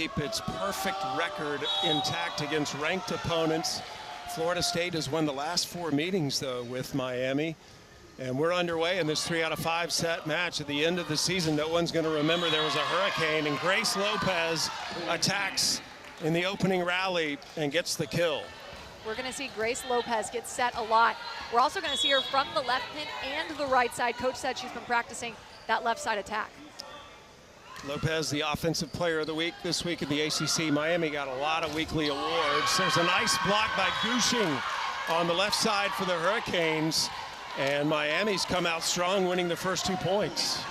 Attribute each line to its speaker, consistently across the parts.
Speaker 1: keep its perfect record intact against ranked opponents. Florida State has won the last 4 meetings, though, with Miami. And we're underway in this 3 out of 5 set match. At the end of the season, no one's going to remember there was a hurricane, and Grace Lopez attacks in the opening rally and gets the kill.
Speaker 2: We're going to see Grace Lopez get set a lot. We're also going to see her from the left pin and the right side. Coach said she's been practicing that left side attack.
Speaker 1: Lopez, the Offensive Player of the Week this week at the ACC. Miami got a lot of weekly awards. There's a nice block by Gushing on the left side for the Hurricanes. And Miami's come out strong, winning the first 2 points.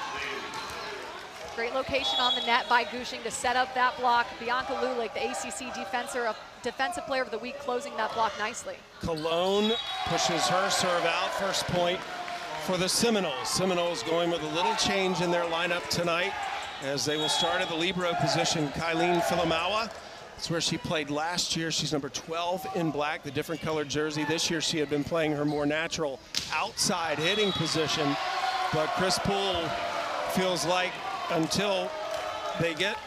Speaker 2: Great location on the net by Gushing to set up that block. Bianca Lulick, the ACC Defensive Player of the Week, closing that block nicely.
Speaker 1: Cologne pushes her serve out. First point for the Seminoles. Seminoles going with a little change in their lineup tonight, as they will start at the libero position. Kylene Filamawa, that's where she played last year. She's number 12 in black, the different colored jersey. This year she had been playing her more natural outside hitting position, but Chris Poole feels like until they get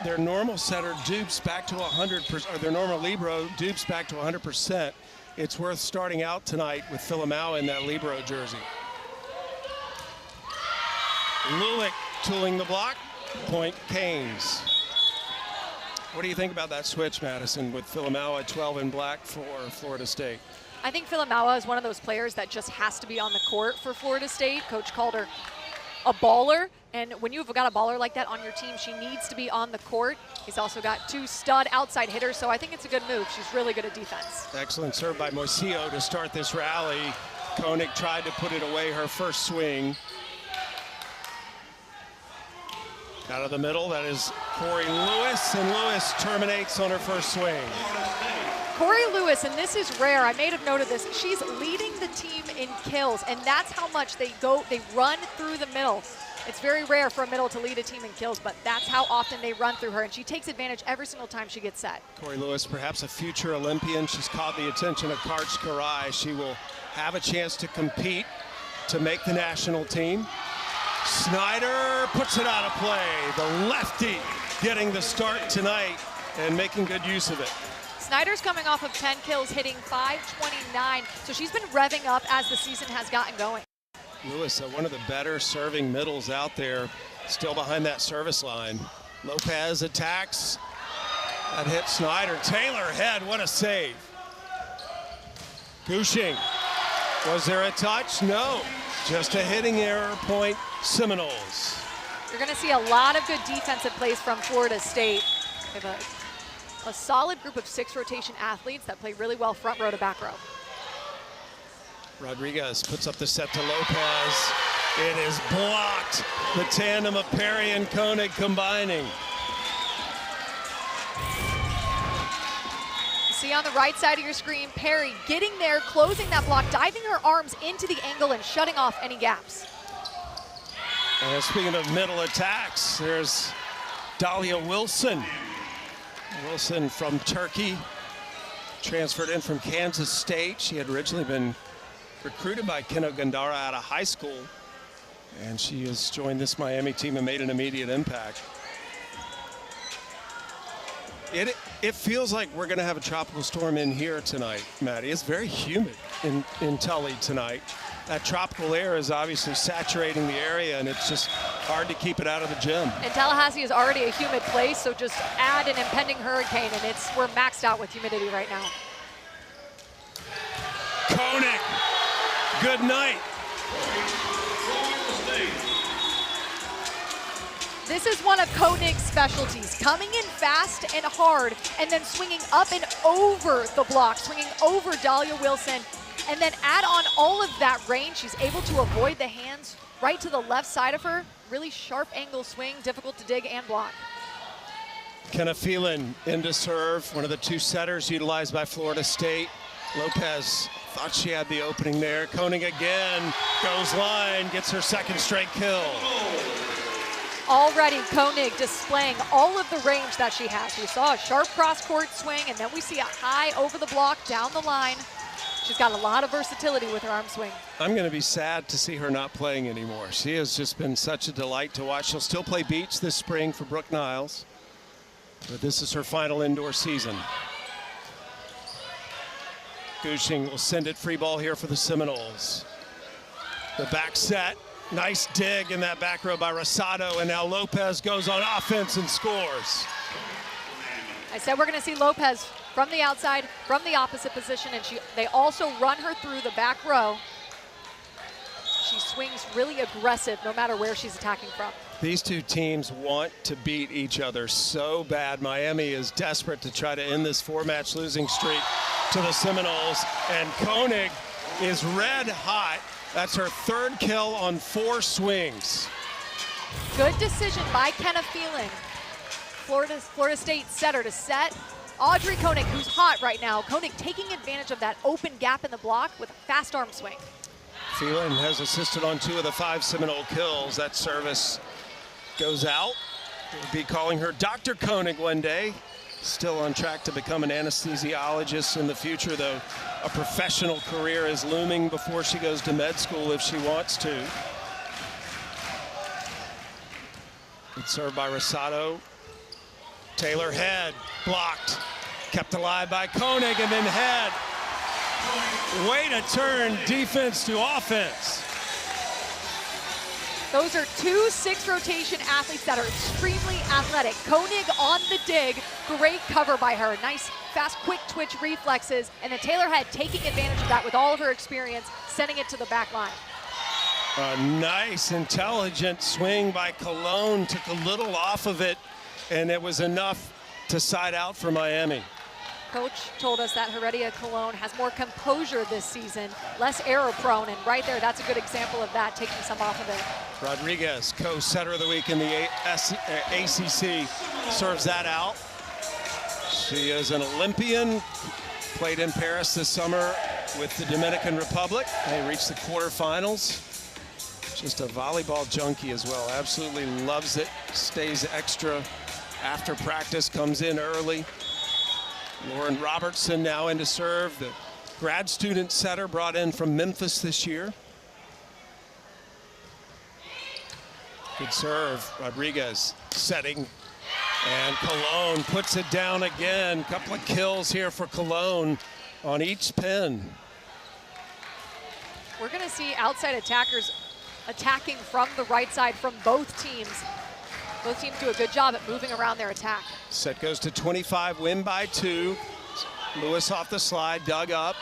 Speaker 1: their normal setter dupes back to 100%, or their normal libero dupes back to 100%, it's worth starting out tonight with Filamawa in that libero jersey. Lulick tooling the block, point Canes. What do you think about that switch, Madison, with Filamawa 12 in black for Florida State?
Speaker 2: I think Filamawa is one of those players that just has to be on the court for Florida State. Coach called her a baller, and when you've got a baller like that on your team, she needs to be on the court. He's also got 2 stud outside hitters, so I think it's a good move. She's really good at defense. Excellent
Speaker 1: serve by Moisillo to start this rally. Koenig tried to put it away her first swing. Out of the middle, that is Corey Lewis, and Lewis terminates on her first swing.
Speaker 2: Corey Lewis, and this is rare, I made a note of this, she's leading the team in kills, and that's how much they run through the middle. It's very rare for a middle to lead a team in kills, but that's how often they run through her, and she takes advantage every single time she gets set.
Speaker 1: Corey Lewis, perhaps a future Olympian. She's caught the attention of Karch Karai. She will have a chance to compete to make the national team. Snyder puts it out of play. The lefty getting the start tonight and making good use of it.
Speaker 2: Snyder's coming off of 10 kills, hitting .529, so she's been revving up as the season has gotten going.
Speaker 1: Lewis, one of the better serving middles out there, still behind that service line. Lopez attacks. That hit Snyder. Taylor head, what a save. Gushing. Was there a touch? No. Just a hitting error, point Seminoles.
Speaker 2: You're going to see a lot of good defensive plays from Florida State. They have a solid group of 6 rotation athletes that play really well front row to back row.
Speaker 1: Rodriguez puts up the set to Lopez. It is blocked. The tandem of Perry and Koenig combining.
Speaker 2: See on the right side of your screen, Perry getting there, closing that block, diving her arms into the angle and shutting off any gaps.
Speaker 1: And speaking of middle attacks, there's Dahlia Wilson. Wilson from Turkey, transferred in from Kansas State. She had originally been recruited by Keno Gandara out of high school, and she has joined this Miami team and made an immediate impact. It feels like we're going to have a tropical storm in here tonight, Maddie. It's very humid in Tully tonight. That tropical air is obviously saturating the area, and it's just hard to keep it out of the gym.
Speaker 2: And Tallahassee is already a humid place, so just add an impending hurricane, and we're maxed out with humidity right now.
Speaker 1: Koenig, good night.
Speaker 2: This is one of Koenig's specialties, coming in fast and hard, and then swinging up and over the block, swinging over Dahlia Wilson, and then add on all of that range. She's able to avoid the hands right to the left side of her. Really sharp angle swing, difficult to dig and block.
Speaker 1: Kenna Phelan into serve, one of the 2 setters utilized by Florida State. Lopez thought she had the opening there. Koenig again, goes line, gets her 2nd straight kill.
Speaker 2: Already Koenig displaying all of the range that she has. We saw a sharp cross-court swing, and then we see a high over the block, down the line. She's got a lot of versatility with her arm swing.
Speaker 1: I'm going to be sad to see her not playing anymore. She has just been such a delight to watch. She'll still play beach this spring for Brooke Niles. But this is her final indoor season. Gushing will send it free ball here for the Seminoles. The back set, nice dig in that back row by Rosado, and now Lopez goes on offense and scores.
Speaker 2: I said we're going to see Lopez from the outside, from the opposite position, and they also run her through the back row. She swings really aggressive no matter where she's attacking from.
Speaker 1: These two teams want to beat each other so bad. Miami is desperate to try to end this 4-match losing streak to the Seminoles, and Koenig is red hot. That's her 3rd kill on 4 swings.
Speaker 2: Good decision by Kenna Phelan, Florida State setter, to set Audrey Koenig, who's hot right now. Koenig taking advantage of that open gap in the block with a fast arm swing.
Speaker 1: Phelan has assisted on 2 of the 5 Seminole kills. That service goes out. We'll be calling her Dr. Koenig one day. Still on track to become an anesthesiologist in the future, though a professional career is looming before she goes to med school if she wants to. It's served by Rosado. Taylor head, blocked. Kept alive by Koenig, and then head. Way to turn defense to offense.
Speaker 2: Those are 2 6-rotation athletes that are extremely athletic. Koenig on the dig, great cover by her. Nice, fast, quick twitch reflexes, and then Taylor Head taking advantage of that with all of her experience, sending it to the back line.
Speaker 1: A nice, intelligent swing by Cologne, took a little off of it, and it was enough to side out for Miami.
Speaker 2: Coach told us that Heredia Cologne has more composure this season, less error prone, and right there, that's a good example of that, taking some off of it.
Speaker 1: Rodriguez, co-setter of the week in the ACC, serves that out. She is an Olympian, played in Paris this summer with the Dominican Republic. They reached the quarterfinals. Just a volleyball junkie as well, absolutely loves it, stays extra after practice, comes in early. Lauren Robertson now in to serve, the grad student setter brought in from Memphis this year. Good serve, Rodriguez setting, and Cologne puts it down again. Couple of kills here for Cologne on each pin.
Speaker 2: We're gonna see outside attackers attacking from the right side from both teams. Both teams do a good job at moving around their attack.
Speaker 1: Set goes to 25, win by 2. Lewis off the slide, dug up.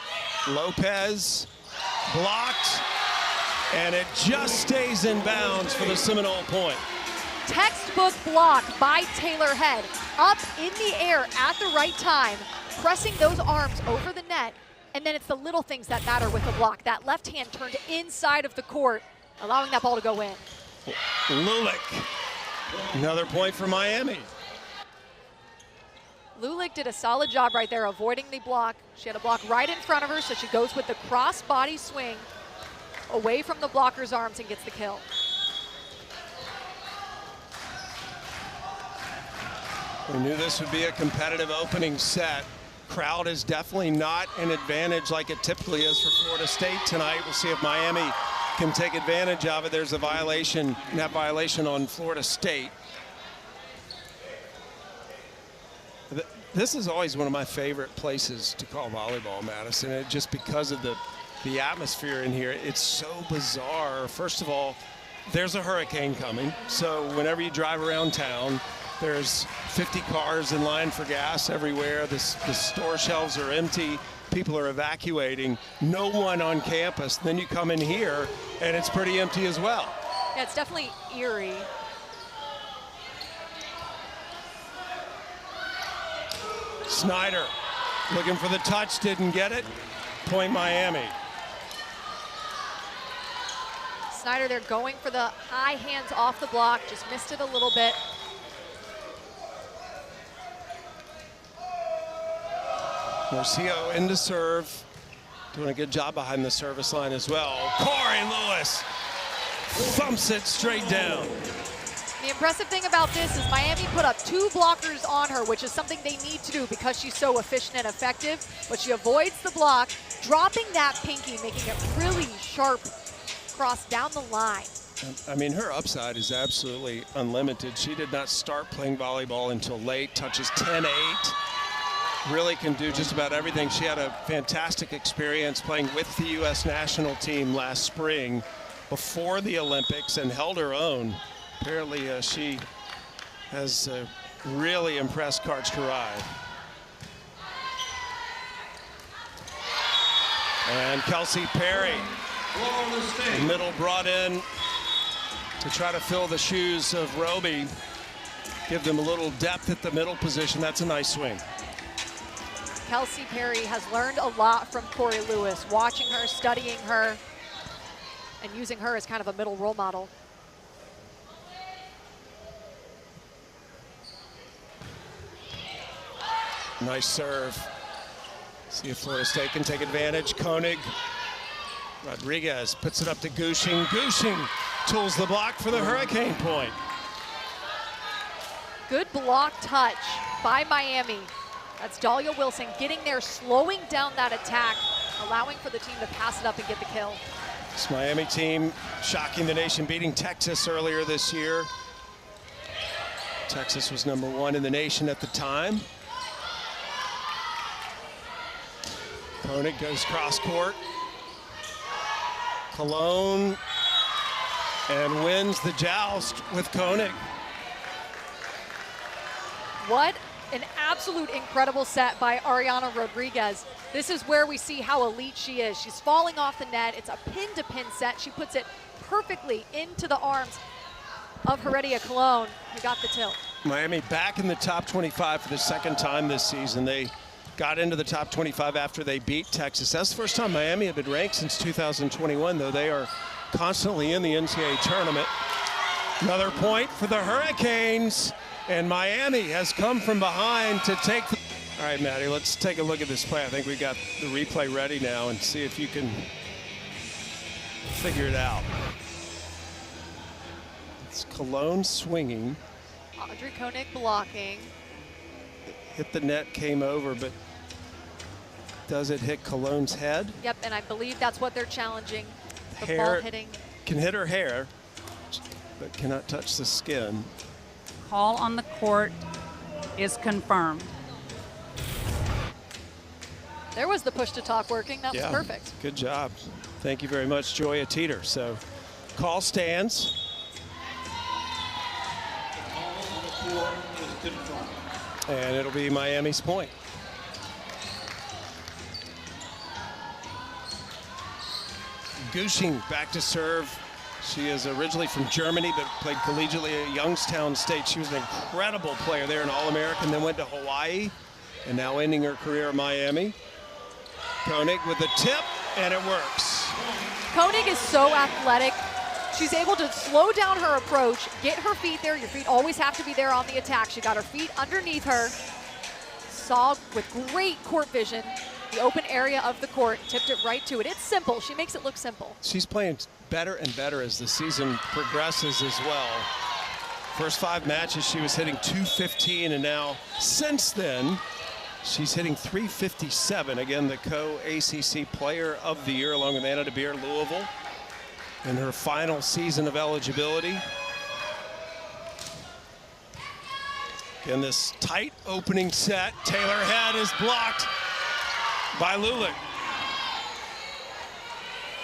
Speaker 1: Lopez blocked, and it just stays in bounds for the Seminole point.
Speaker 2: Textbook block by Taylor Head. Up in the air at the right time, pressing those arms over the net, and then it's the little things that matter with the block. That left hand turned inside of the court, allowing that ball to go in.
Speaker 1: Lulick. Another point for Miami.
Speaker 2: Lulick did a solid job right there avoiding the block. She had a block right in front of her, so she goes with the cross body swing away from the blocker's arms and gets the kill.
Speaker 1: We knew this would be a competitive opening set. Crowd is definitely not an advantage like it typically is for Florida State tonight. We'll see if Miami can take advantage of it. There's a violation, net violation on Florida State. This is always one of my favorite places to call volleyball, Madison, just because of the atmosphere in here. It's so bizarre. First of all, there's a hurricane coming, so whenever you drive around town, there's 50 cars in line for gas everywhere. The store shelves are empty. People are evacuating. No one on campus. Then you come in here, and it's pretty empty as well.
Speaker 2: Yeah, it's definitely eerie.
Speaker 1: Snyder looking for the touch, didn't get it. Point Miami.
Speaker 2: Snyder, they're going for the high hands off the block, just missed it a little bit.
Speaker 1: Morcillo into serve, doing a good job behind the service line as well. Corey Lewis thumps it straight down.
Speaker 2: The impressive thing about this is Miami put up 2 blockers on her, which is something they need to do because she's so efficient and effective, but she avoids the block, dropping that pinky, making it really sharp cross down the line.
Speaker 1: I mean, her upside is absolutely unlimited. She did not start playing volleyball until late, touches 10-8. Really can do just about everything. She had a fantastic experience playing with the U.S. national team last spring before the Olympics and held her own. Apparently, she has really impressed Karch-Kiraly. And Kelsey Perry, the middle brought in to try to fill the shoes of Roby, give them a little depth at the middle position. That's a nice swing.
Speaker 2: Kelsey Perry has learned a lot from Corey Lewis, watching her, studying her, and using her as kind of a middle role model.
Speaker 1: Nice serve. See if Florida State can take advantage. Koenig. Rodriguez puts it up to Gushing. Gushing tools the block for the Hurricane point.
Speaker 2: Good block touch by Miami. That's Dahlia Wilson getting there, slowing down that attack, allowing for the team to pass it up and get the kill.
Speaker 1: This Miami team shocking the nation, beating Texas earlier this year. Texas was #1 in the nation at the time. Koenig goes cross court. Cologne and wins the joust with Koenig.
Speaker 2: What an absolute incredible set by Ariana Rodriguez. This is where we see how elite she is. She's falling off the net. It's a pin-to-pin set. She puts it perfectly into the arms of Heredia Cologne, who got the tilt.
Speaker 1: Miami back in the top 25 for the second time this season. They got into the top 25 after they beat Texas. That's the first time Miami had been ranked since 2021, though they are constantly in the NCAA tournament. Another point for the Hurricanes, and Miami has come from behind to take the... All right, Maddie, let's take a look at this play. I think we got the replay ready now, and see if you can figure it out. It's Cologne swinging.
Speaker 2: Audrey Koenig blocking.
Speaker 1: Hit the net, came over, but does it hit Cologne's head?
Speaker 2: Yep, and I believe that's what they're challenging. The
Speaker 1: Hair
Speaker 2: ball hitting.
Speaker 1: Can hit her hair, but cannot touch the skin.
Speaker 3: Call on the court is confirmed.
Speaker 2: There was the push to talk working. That was perfect.
Speaker 1: Good job. Thank you very much, Joya Teeter. So, call stands. And it'll be Miami's point. Gushing back to serve. She is originally from Germany, but played collegiately at Youngstown State. She was an incredible player there, an All-American, then went to Hawaii, and now ending her career at Miami. Koenig with the tip, and it works.
Speaker 2: Koenig is so athletic. She's able to slow down her approach, get her feet there. Your feet always have to be there on the attack. She got her feet underneath her, saw with great court vision the open area of the court, tipped it right to it. It's simple. She makes it look simple.
Speaker 1: She's playing better and better as the season progresses as well. First 5 matches, she was hitting .215, and now, since then, she's hitting .357. Again, the co-ACC Player of the Year, along with Anna DeBeer, Louisville, in her final season of eligibility. Again, this tight opening set. Taylor Head is blocked by Lulick.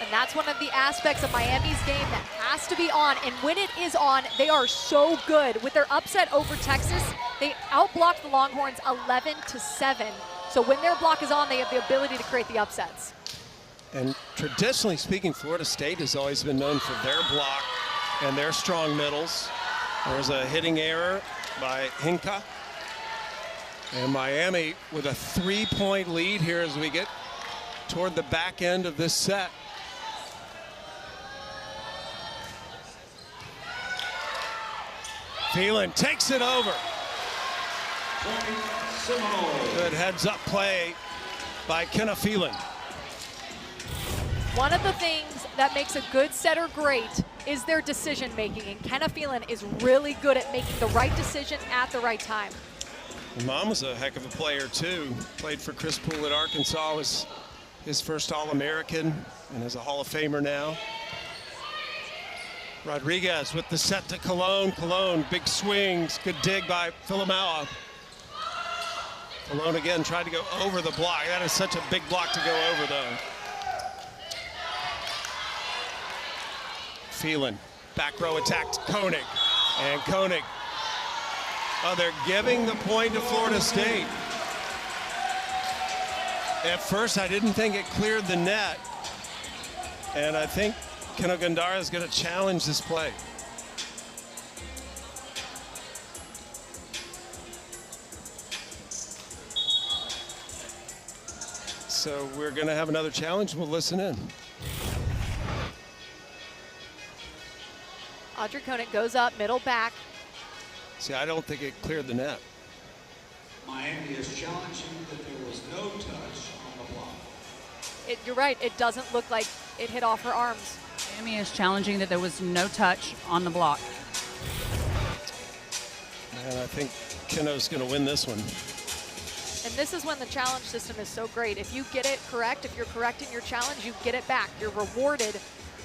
Speaker 2: And that's one of the aspects of Miami's game that has to be on. And when it is on, they are so good. With their upset over Texas, they outblocked the Longhorns 11-7. So when their block is on, they have the ability to create the upsets.
Speaker 1: And traditionally speaking, Florida State has always been known for their block and their strong middles. There's a hitting error by Hinka. And Miami with a 3-point lead here as we get toward the back end of this set. Phelan takes it over. Good heads-up play by Kenna Phelan.
Speaker 2: One of the things that makes a good setter great is their decision making, and Kenna Phelan is really good at making the right decision at the right time.
Speaker 1: Mom was a heck of a player too. Played for Chris Poole at Arkansas, was his first All-American, and is a Hall of Famer now. Rodriguez with the set to Cologne. Cologne, big swings, good dig by Filamaua. Cologne again tried to go over the block. That is such a big block to go over, though. Phelan, back row attack to Koenig. And Koenig, oh, they're giving the point to Florida State. At first, I didn't think it cleared the net. And I think Keno Gandara is going to challenge this play. So we're going to have another challenge. We'll listen in.
Speaker 2: Audrey Koenig goes up, middle back.
Speaker 1: See, I don't think it cleared the net.
Speaker 4: Miami is challenging that there was no touch on the block.
Speaker 2: You're right, it doesn't look like it hit off her arms.
Speaker 3: Miami is challenging that there was no touch on the block.
Speaker 1: And I think Keno's going to win this one.
Speaker 2: And this is when the challenge system is so great. If you get it correct, if you're correct in your challenge, you get it back. You're rewarded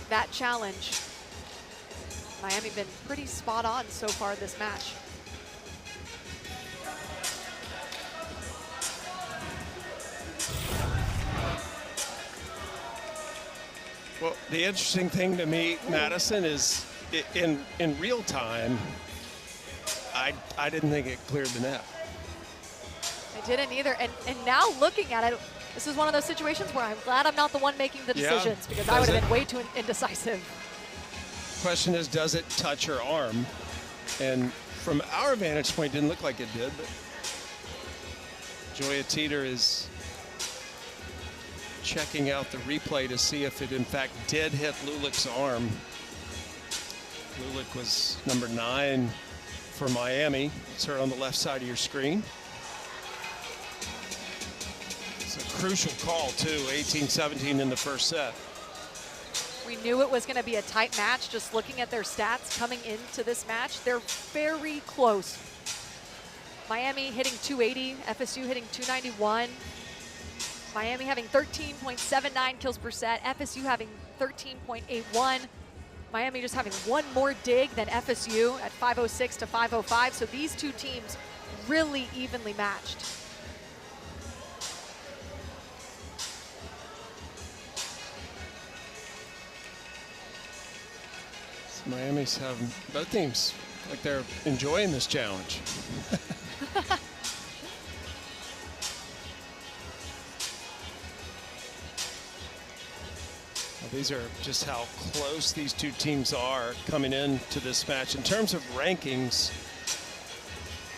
Speaker 2: that challenge. Miami been pretty spot on so far this match.
Speaker 1: Well, the interesting thing to me, Madison, is in real time, I didn't think it cleared the net.
Speaker 2: I didn't either. And now looking at it, this is one of those situations where I'm glad I'm not the one making the decisions, because I would have been way too indecisive.
Speaker 1: Question is, does it touch her arm? And from our vantage point, didn't look like it did, but Joya Teeter is checking out the replay to see if it in fact did hit Lulick's arm. Lulick was number 9 for Miami. It's her on the left side of your screen. It's a crucial call too, 18-17 in the first set.
Speaker 2: We knew it was going to be a tight match. Just looking at their stats coming into this match, they're very close. Miami hitting 280, FSU hitting 291. Miami having 13.79 kills per set, FSU having 13.81. Miami just having one more dig than FSU at 506 to 505. So these two teams really evenly matched.
Speaker 1: Miami's having, both teams, like they're enjoying this challenge. Well, these are just how close these two teams are coming into this match. In terms of rankings,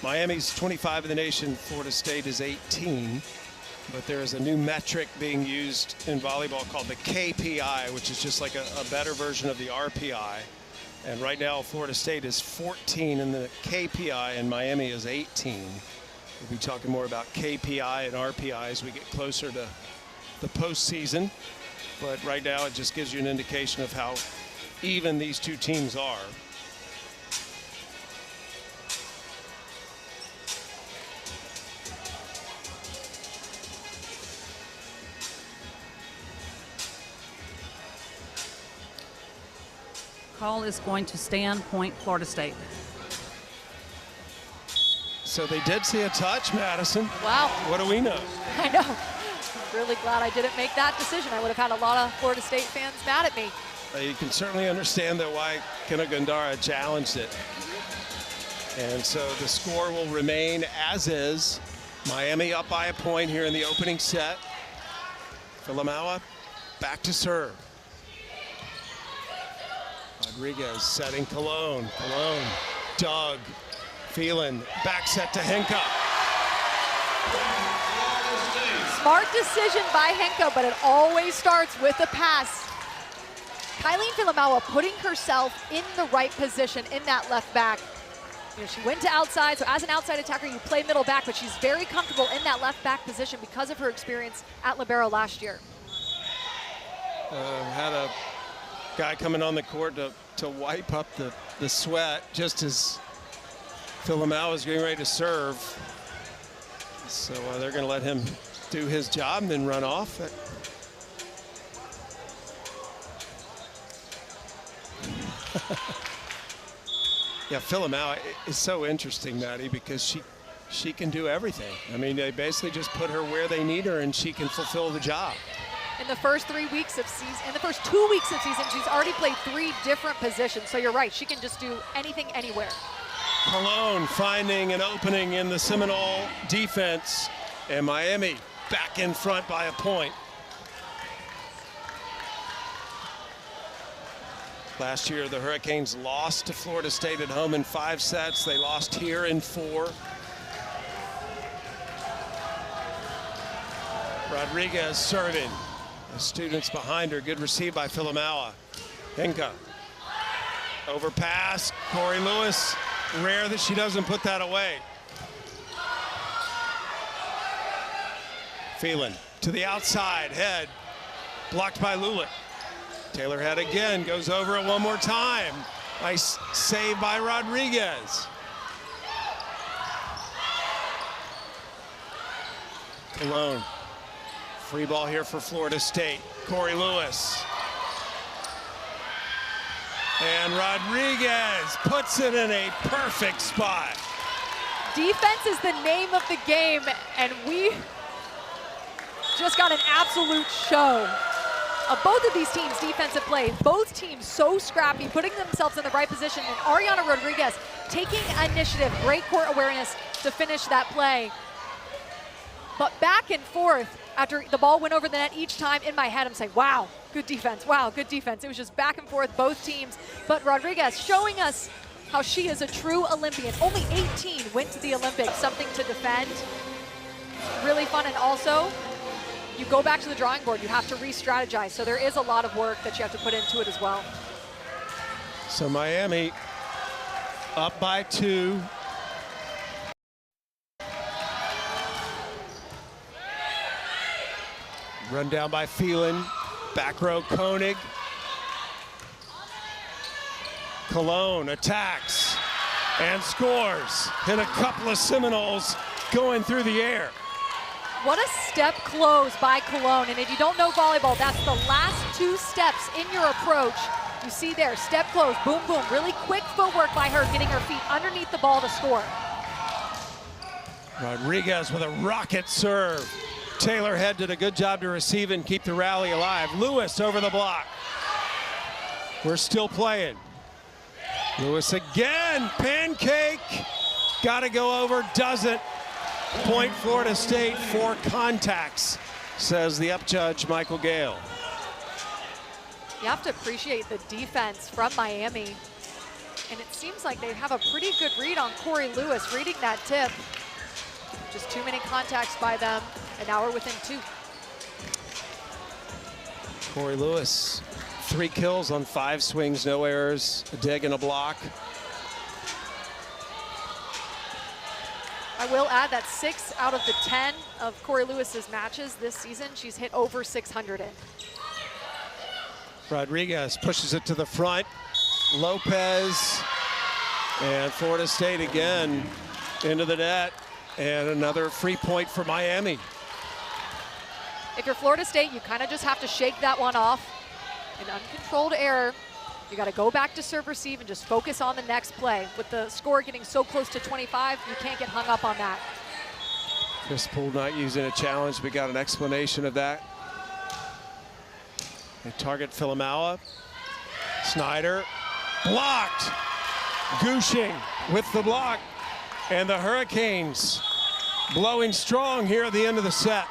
Speaker 1: Miami's 25 in the nation, Florida State is 18. But there is a new metric being used in volleyball called the KPI, which is just like a better version of the RPI. And right now, Florida State is 14 in the KPI, and Miami is 18. We'll be talking more about KPI and RPI as we get closer to the postseason. But right now, it just gives you an indication of how even these two teams are.
Speaker 3: Call is going to stand point Florida State.
Speaker 1: So they did see a touch, Madison.
Speaker 2: Wow.
Speaker 1: What do we know?
Speaker 2: I know. I'm really glad I didn't make that decision. I would have had a lot of Florida State fans mad at me.
Speaker 1: You can certainly understand that why Keno Gandara challenged it. And so the score will remain as is. Miami up by a point here in the opening set. Filamaua back to serve. Rodriguez setting Cologne. Cologne, Doug, Phelan, back set to Henka.
Speaker 2: Smart decision by Henka, but it always starts with a pass. Kylene Filamaua putting herself in the right position in that left back. You know, she went to outside, so as an outside attacker, you play middle back, but she's very comfortable in that left back position because of her experience at libero last year.
Speaker 1: Had a guy coming on the court to wipe up the sweat just as Filamaua is getting ready to serve. So they're going to let him do his job and then run off. Yeah, Philomau is so interesting, Maddie, because she can do everything. I mean, they basically just put her where they need her, and she can fulfill the job.
Speaker 2: In the first 3 weeks of season, in the first 2 weeks of season, she's already played 3 different positions. So you're right, she can just do anything, anywhere.
Speaker 1: Cologne finding an opening in the Seminole defense, and Miami back in front by a point. Last year, the Hurricanes lost to Florida State at home in 5 sets. They lost here in 4. Rodriguez serving. The students behind her. Good receive by Philomau. Hinka. Overpass. Corey Lewis. Rare that she doesn't put that away. Phelan to the outside. Head. Blocked by Lulick. Taylor Head again. Goes over it one more time. Nice save by Rodriguez. Cologne. Free ball here for Florida State. Corey Lewis. And Rodriguez puts it in a perfect spot.
Speaker 2: Defense is the name of the game, and we just got an absolute show of both of these teams' defensive play. Both teams so scrappy, putting themselves in the right position, and Ariana Rodriguez taking initiative, great court awareness to finish that play. But back and forth after the ball went over the net each time. In my head, I'm saying, wow, good defense, wow, good defense. It was just back and forth, both teams. But Rodriguez showing us how she is a true Olympian. Only 18 went to the Olympics, something to defend. Really fun, and also, you go back to the drawing board, you have to re-strategize. So there is a lot of work that you have to put into it as well.
Speaker 1: So Miami up by 2. Run down by Phelan. Back row Koenig. Cologne attacks and scores. Hit a couple of Seminoles going through the air.
Speaker 2: What a step close by Cologne. And if you don't know volleyball, that's the last 2 steps in your approach. You see there, step close, boom, boom. Really quick footwork by her, getting her feet underneath the ball to score.
Speaker 1: Rodriguez with a rocket serve. Taylor Head did a good job to receive and keep the rally alive. Lewis over the block. We're still playing. Lewis again, pancake. Got to go over, doesn't. Point Florida State for contacts, says the up judge, Michael Gale.
Speaker 2: You have to appreciate the defense from Miami. And it seems like they have a pretty good read on Corey Lewis, reading that tip. Just too many contacts by them, and now we're within 2.
Speaker 1: Corey Lewis, 3 kills on 5 swings, no errors, a dig and a block.
Speaker 2: I will add that 6 out of the 10 of Corey Lewis's matches this season, she's hit over 600 in.
Speaker 1: Rodriguez pushes it to the front. Lopez, and Florida State again into the net. And another free point for Miami.
Speaker 2: If you're Florida State, you kind of just have to shake that one off. An uncontrolled error. You got to go back to serve receive and just focus on the next play. With the score getting so close to 25, you can't get hung up on that.
Speaker 1: Chris Poole not using a challenge. We got an explanation of that. They target Philomau. Snyder blocked. Gushing with the block. And the Hurricanes blowing strong here at the end of the set.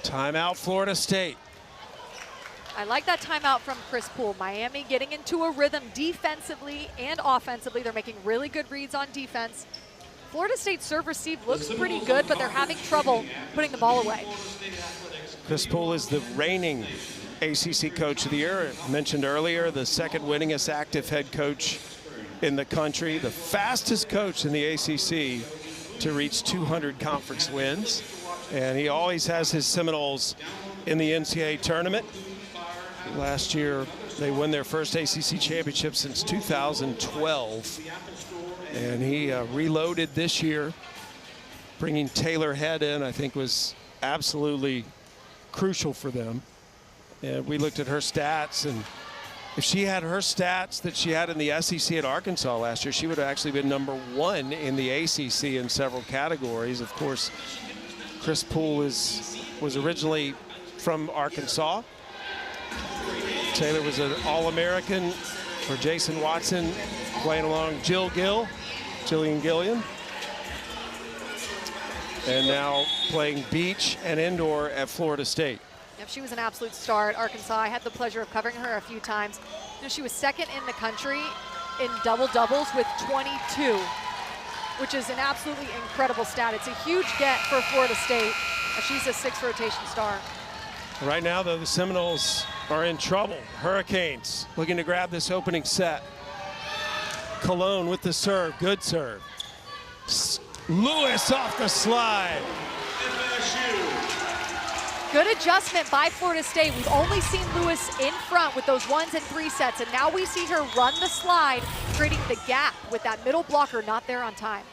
Speaker 1: Timeout, Florida State.
Speaker 2: I like that timeout from Chris Poole. Miami getting into a rhythm defensively and offensively. They're making really good reads on defense. Florida State serve receive looks pretty good, but they're having trouble putting the ball away.
Speaker 1: Chris Poole is the reigning ACC Coach of the Year. I mentioned earlier, the 2nd winningest active head coach in the country, the fastest coach in the ACC to reach 200 conference wins. And he always has his Seminoles in the NCAA tournament. Last year, they won their first ACC championship since 2012. And he reloaded this year. Bringing Taylor Head in, I think, was absolutely crucial for them. And we looked at her stats, and If she had her stats that she had in the SEC at Arkansas last year, she would have actually been #1 in the ACC in several categories. Of course, Chris Poole was originally from Arkansas. Taylor was an All-American for Jason Watson, playing along Jillian Gillian. And now playing beach and indoor at Florida State.
Speaker 2: Yep, she was an absolute star at Arkansas. I had the pleasure of covering her a few times. You know, she was second in the country in double-doubles with 22, which is an absolutely incredible stat. It's a huge get for Florida State. She's a 6th rotation star.
Speaker 1: Right now, though, the Seminoles are in trouble. Hurricanes looking to grab this opening set. Cologne with the serve, good serve. Lewis off the slide.
Speaker 2: Good adjustment by Florida State. We've only seen Lewis in front with those 1s and 3 sets, and now we see her run the slide, creating the gap with that middle blocker not there on time.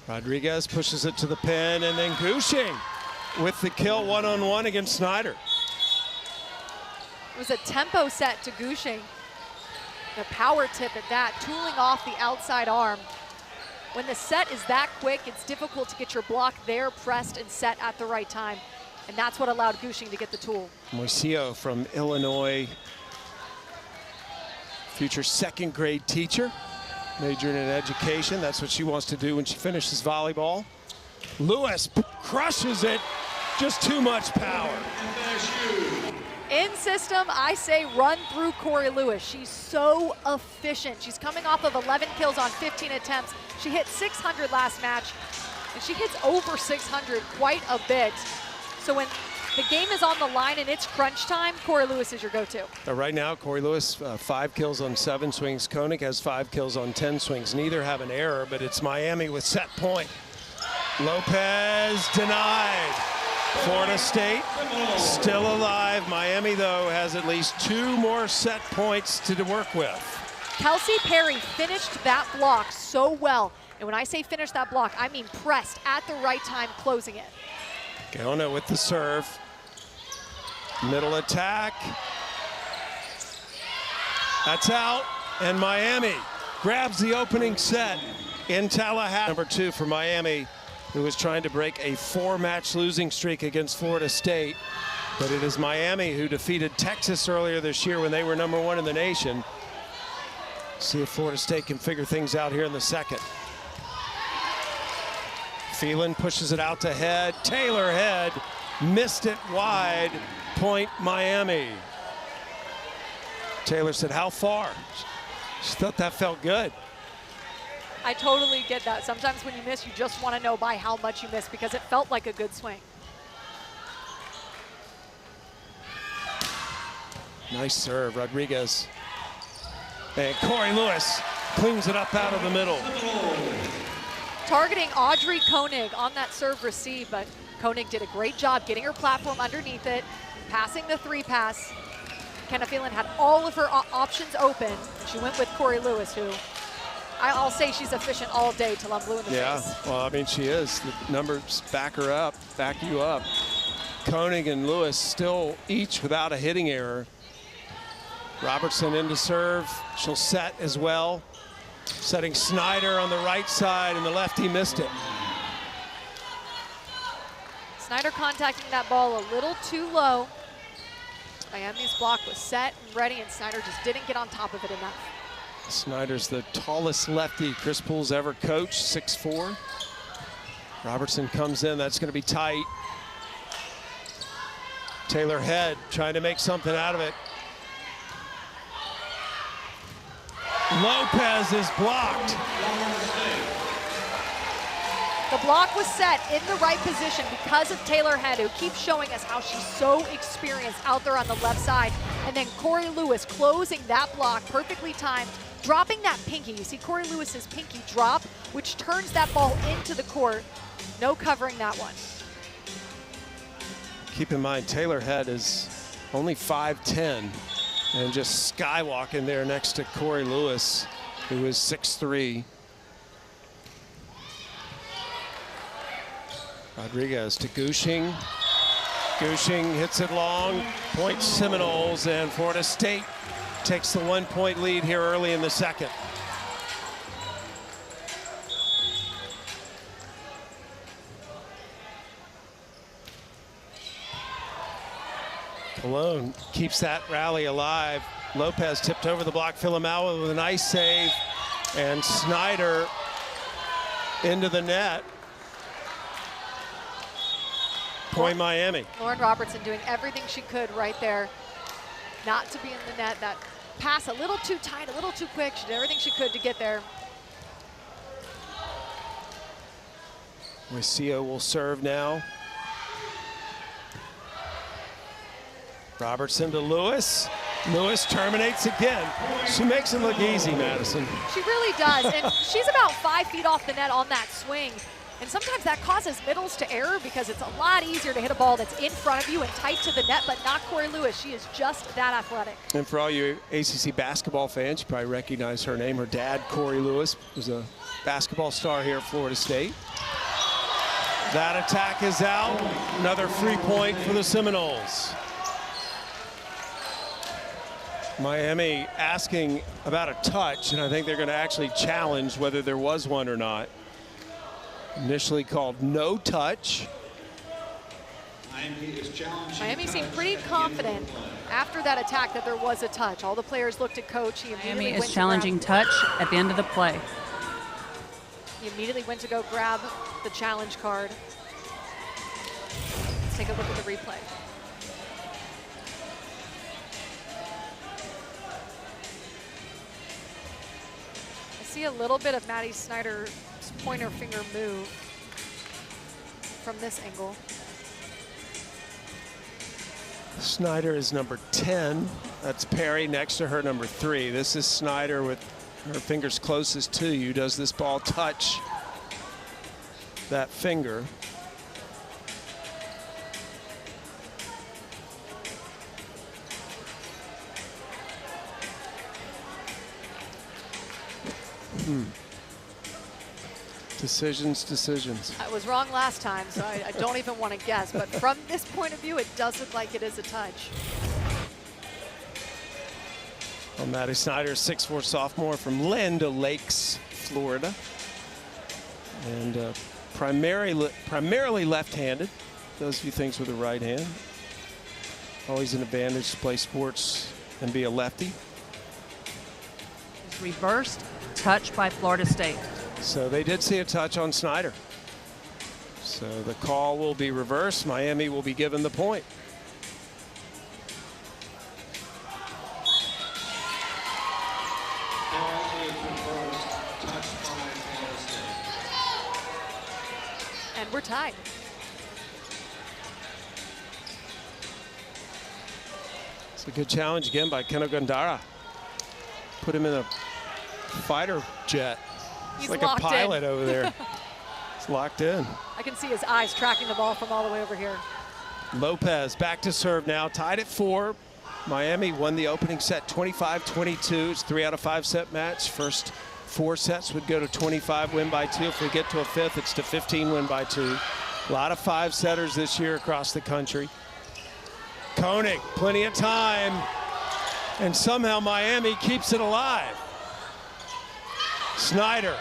Speaker 1: Rodriguez pushes it to the pin, and then Gushing with the kill one-on-one against Snyder.
Speaker 2: It was a tempo set to Gushing. The power tip at that, tooling off the outside arm. When the set is that quick, it's difficult to get your block there, pressed and set at the right time. And that's what allowed Gushing to get the tool.
Speaker 1: Moisio from Illinois, future 2nd grade teacher, majoring in education. That's what she wants to do when she finishes volleyball. Lewis crushes it, just too much power.
Speaker 2: In system, I say run through Corey Lewis. She's so efficient. She's coming off of 11 kills on 15 attempts. She hit 600 last match, and she hits over 600 quite a bit. So when the game is on the line and it's crunch time, Corey Lewis is your go-to.
Speaker 1: Right now, Corey Lewis, 5 kills on 7 swings. Koenig has 5 kills on 10 swings. Neither have an error, but it's Miami with set point. Lopez denied. Florida State still alive. Miami, though, has at least 2 more set points to work with.
Speaker 2: Kelsey Perry finished that block so well. And when I say finish that block, I mean pressed at the right time, closing it.
Speaker 1: Gaona with the serve. Middle attack. That's out. And Miami grabs the opening set in Tallahassee. #2 for Miami, who was trying to break a 4-match losing streak against Florida State. But it is Miami who defeated Texas earlier this year when they were #1 in the nation. See if Florida State can figure things out here in the second. Phelan pushes it out to Head. Taylor Head missed it wide. Point Miami. Taylor said, how far? She thought that felt good.
Speaker 2: I totally get that. Sometimes when you miss, you just want to know by how much you missed because it felt like a good swing.
Speaker 1: Nice serve, Rodriguez. And Corey Lewis cleans it up out of the middle.
Speaker 2: Targeting Audrey Koenig on that serve receive, but Koenig did a great job getting her platform underneath it, passing the 3-pass. Kenna Phelan had all of her options open. She went with Corey Lewis, who I'll say she's efficient all day till I'm blue in the face.
Speaker 1: Yeah, well, I mean, she is. The numbers back her up, back you up. Koenig and Lewis still each without a hitting error. Robertson into serve. She'll set as well. Setting Snyder on the right side, and the lefty missed it.
Speaker 2: Snyder contacting that ball a little too low. Miami's block was set and ready, and Snyder just didn't get on top of it enough.
Speaker 1: Snyder's the tallest lefty Chris Poole's ever coached, 6'4". Robertson comes in, that's going to be tight. Taylor Head trying to make something out of it. Lopez is blocked.
Speaker 2: The block was set in the right position because of Taylor Head, who keeps showing us how she's so experienced out there on the left side. And then Corey Lewis closing that block, perfectly timed, dropping that pinky. You see Corey Lewis's pinky drop, which turns that ball into the court. No covering that one.
Speaker 1: Keep in mind, Taylor Head is only 5'10", and just skywalking there next to Corey Lewis, who is 6'3". Rodriguez to Gushing. Gushing hits it long, point Seminoles, and Florida State takes the 1-point lead here early in the second. Cologne keeps that rally alive. Lopez tipped over the block. Filamawa with a nice save, and Snyder into the net. Point Miami.
Speaker 2: Lauren Robertson doing everything she could right there not to be in the net. That pass a little too tight, a little too quick. She did everything she could to get there.
Speaker 1: Rocio will serve now. Robertson to Lewis. Lewis terminates again. She makes it look easy, Madison.
Speaker 2: She really does, and she's about 5 feet off the net on that swing. And sometimes that causes middles to error because it's a lot easier to hit a ball that's in front of you and tight to the net, but not Corey Lewis. She is just that athletic.
Speaker 1: And for all you ACC basketball fans, you probably recognize her name. Her dad, Corey Lewis, was a basketball star here at Florida State. That attack is out. Another free point for the Seminoles. Miami asking about a touch, and I think they're going to actually challenge whether there was one or not. Initially called no touch.
Speaker 2: Miami seemed pretty confident after that attack that there was a touch. All the players looked at coach. He immediately
Speaker 3: Miami
Speaker 2: went
Speaker 3: is
Speaker 2: to
Speaker 3: challenging touch at the end of the play.
Speaker 2: He immediately went to go grab the challenge card. Let's take a look at the replay. I see a little bit of Maddie Snyder's pointer finger move from this angle.
Speaker 1: Snyder is number 10. That's Perry next to her, number 3. This is Snyder with her fingers closest to you. Does this ball touch that finger? Decisions.
Speaker 2: I was wrong last time, so I don't even want to guess. But from this point of view, it does look like it is a touch.
Speaker 1: Well, Maddie Snyder, 6'4" sophomore from Land O'Lakes, Florida. And primarily left-handed. Does a few things with the right hand. Always an advantage to play sports and be a lefty.
Speaker 3: It's reversed touch by Florida State.
Speaker 1: So they did see a touch on Snyder. So the call will be reversed. Miami will be given the point.
Speaker 2: And we're tied.
Speaker 1: It's a good challenge again by Keno Gandara. Put him in a fighter jet.
Speaker 2: He's
Speaker 1: like a pilot over there. It's locked in.
Speaker 2: I can see his eyes tracking the ball from all the way over here.
Speaker 1: Lopez back to serve now, tied at 4. Miami won the opening set 25-22. It's 3 out of 5 set match. First 4 sets would go to 25, win by 2. If we get to a 5th, it's to 15, win by 2. A lot of 5-setters this year across the country. Koenig, plenty of time. And somehow Miami keeps it alive. Snyder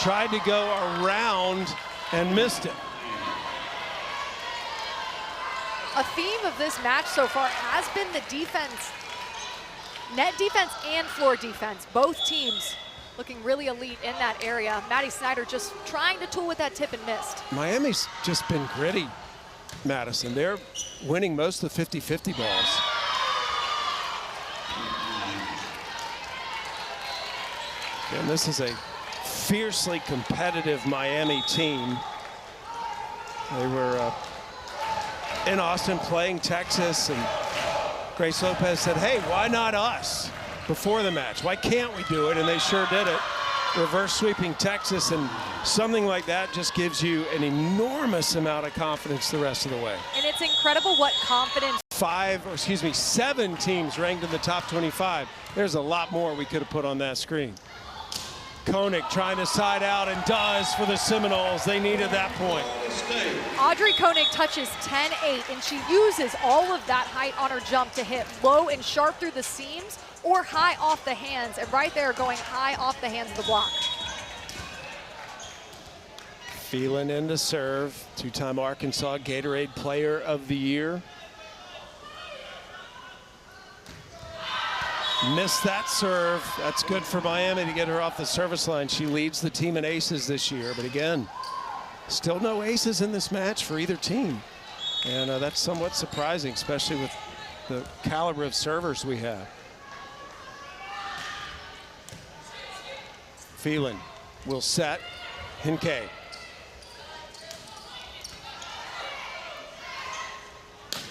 Speaker 1: tried to go around and missed it.
Speaker 2: A theme of this match so far has been the defense. Net defense and floor defense. Both teams looking really elite in that area. Maddie Snyder just trying to tool with that tip and missed.
Speaker 1: Miami's just been gritty, Madison. They're winning most of the 50-50 balls. And this is a fiercely competitive Miami team. They were in Austin playing Texas, and Grace Lopez said, hey, why not us before the match? Why can't we do it? And they sure did it. Reverse sweeping Texas, and something like that just gives you an enormous amount of confidence the rest of the way.
Speaker 2: And it's incredible what confidence.
Speaker 1: 7 teams ranked in the top 25. There's a lot more we could have put on that screen. Koenig trying to side out and does for the Seminoles. They needed that point.
Speaker 2: Audrey Koenig touches 10-8, and she uses all of that height on her jump to hit low and sharp through the seams or high off the hands, and right there going high off the hands of the block.
Speaker 1: Phelan in to serve, two-time Arkansas Gatorade Player of the Year. Missed that serve. That's good for Miami to get her off the service line. She leads the team in aces this year, but again, still no aces in this match for either team. And that's somewhat surprising, especially with the caliber of servers we have. Phelan will set. Hinkay.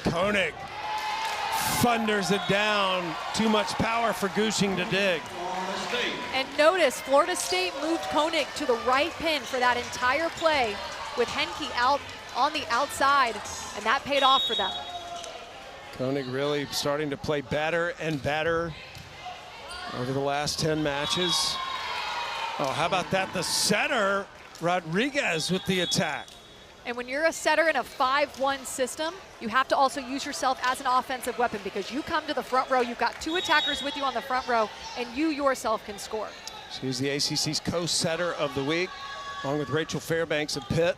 Speaker 1: Koenig thunders it down. Too much power for Gushing to dig.
Speaker 2: And notice Florida State moved Koenig to the right pin for that entire play with Henke out on the outside, and that paid off for them.
Speaker 1: Koenig really starting to play better and better over the last 10 matches. Oh, how about that? The setter, Rodriguez, with the attack.
Speaker 2: And when you're a setter in a 5-1 system, you have to also use yourself as an offensive weapon because you come to the front row, you've got two attackers with you on the front row, and you yourself can score.
Speaker 1: She's the ACC's co-setter of the week, along with Rachel Fairbanks of Pitt.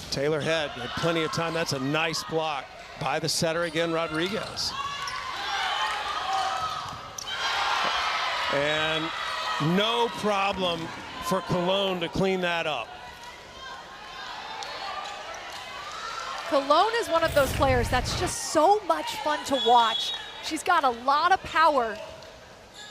Speaker 1: Taylor Head had plenty of time. That's a nice block by the setter again, Rodriguez. And no problem for Cologne to clean that up.
Speaker 2: Cologne is one of those players that's just so much fun to watch. She's got a lot of power.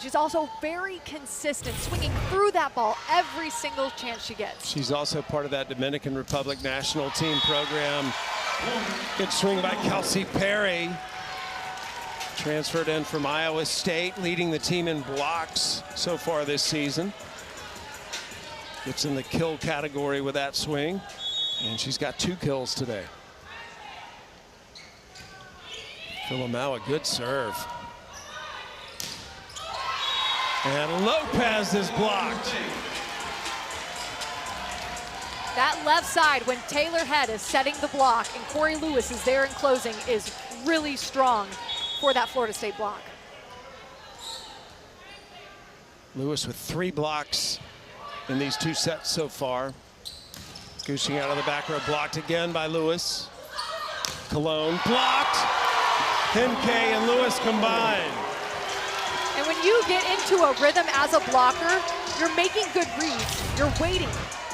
Speaker 2: She's also very consistent, swinging through that ball every single chance she gets.
Speaker 1: She's also part of that Dominican Republic national team program. Good swing by Kelsey Perry. Transferred in from Iowa State, leading the team in blocks so far this season. Gets in the kill category with that swing, and she's got 2 kills today. Filomao, a good serve. And Lopez is blocked.
Speaker 2: That left side, when Taylor Head is setting the block and Corey Lewis is there in closing, is really strong for that Florida State block.
Speaker 1: Lewis with 3 blocks in these 2 sets so far. Gushing out of the back row, blocked again by Lewis. Cologne blocked. Hinkay and Lewis combined.
Speaker 2: And when you get into a rhythm as a blocker, you're making good reads, you're waiting,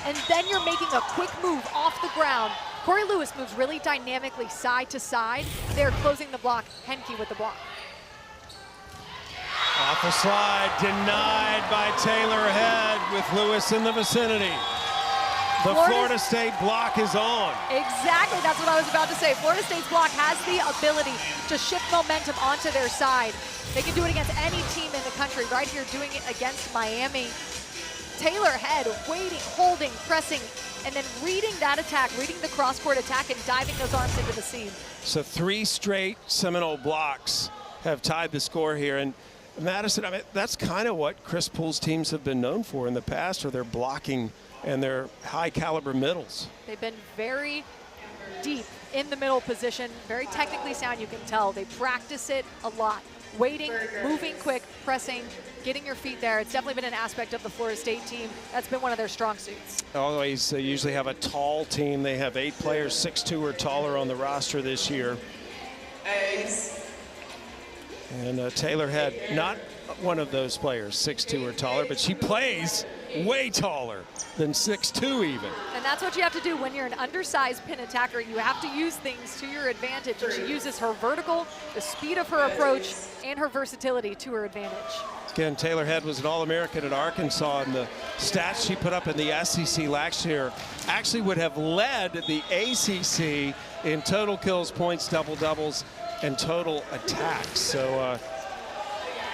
Speaker 2: and then you're making a quick move off the ground. Corey Lewis moves really dynamically side to side. They're closing the block, Henke with the block.
Speaker 1: Off the slide, denied by Taylor Head with Lewis in the vicinity. The Florida State block is on.
Speaker 2: Exactly, that's what I was about to say. Florida State's block has the ability to shift momentum onto their side. They can do it against any team in the country. Right here, doing it against Miami. Taylor Head waiting, holding, pressing, and then reading that attack, reading the cross-court attack and diving those arms into the seam.
Speaker 1: So 3 straight Seminole blocks have tied the score here. And Madison, I mean, that's kind of what Chris Poole's teams have been known for in the past, or their blocking and their high caliber middles.
Speaker 2: They've been very deep in the middle position, very technically sound, you can tell. They practice it a lot. Waiting, moving quick, pressing, getting your feet there. It's definitely been an aspect of the Florida State team. That's been one of their strong suits.
Speaker 1: Always usually have a tall team. They have 8 players, 6'2" or taller on the roster this year. And Taylor Head, not one of those players, 6'2" or taller, but she plays way taller than 6'2" even.
Speaker 2: And that's what you have to do when you're an undersized pin attacker. You have to use things to your advantage. And she uses her vertical, the speed of her approach, and her versatility to her advantage.
Speaker 1: Again, Taylor Head was an All-American at Arkansas, and the stats she put up in the SEC last year actually would have led the ACC in total kills, points, double-doubles, and total attacks. So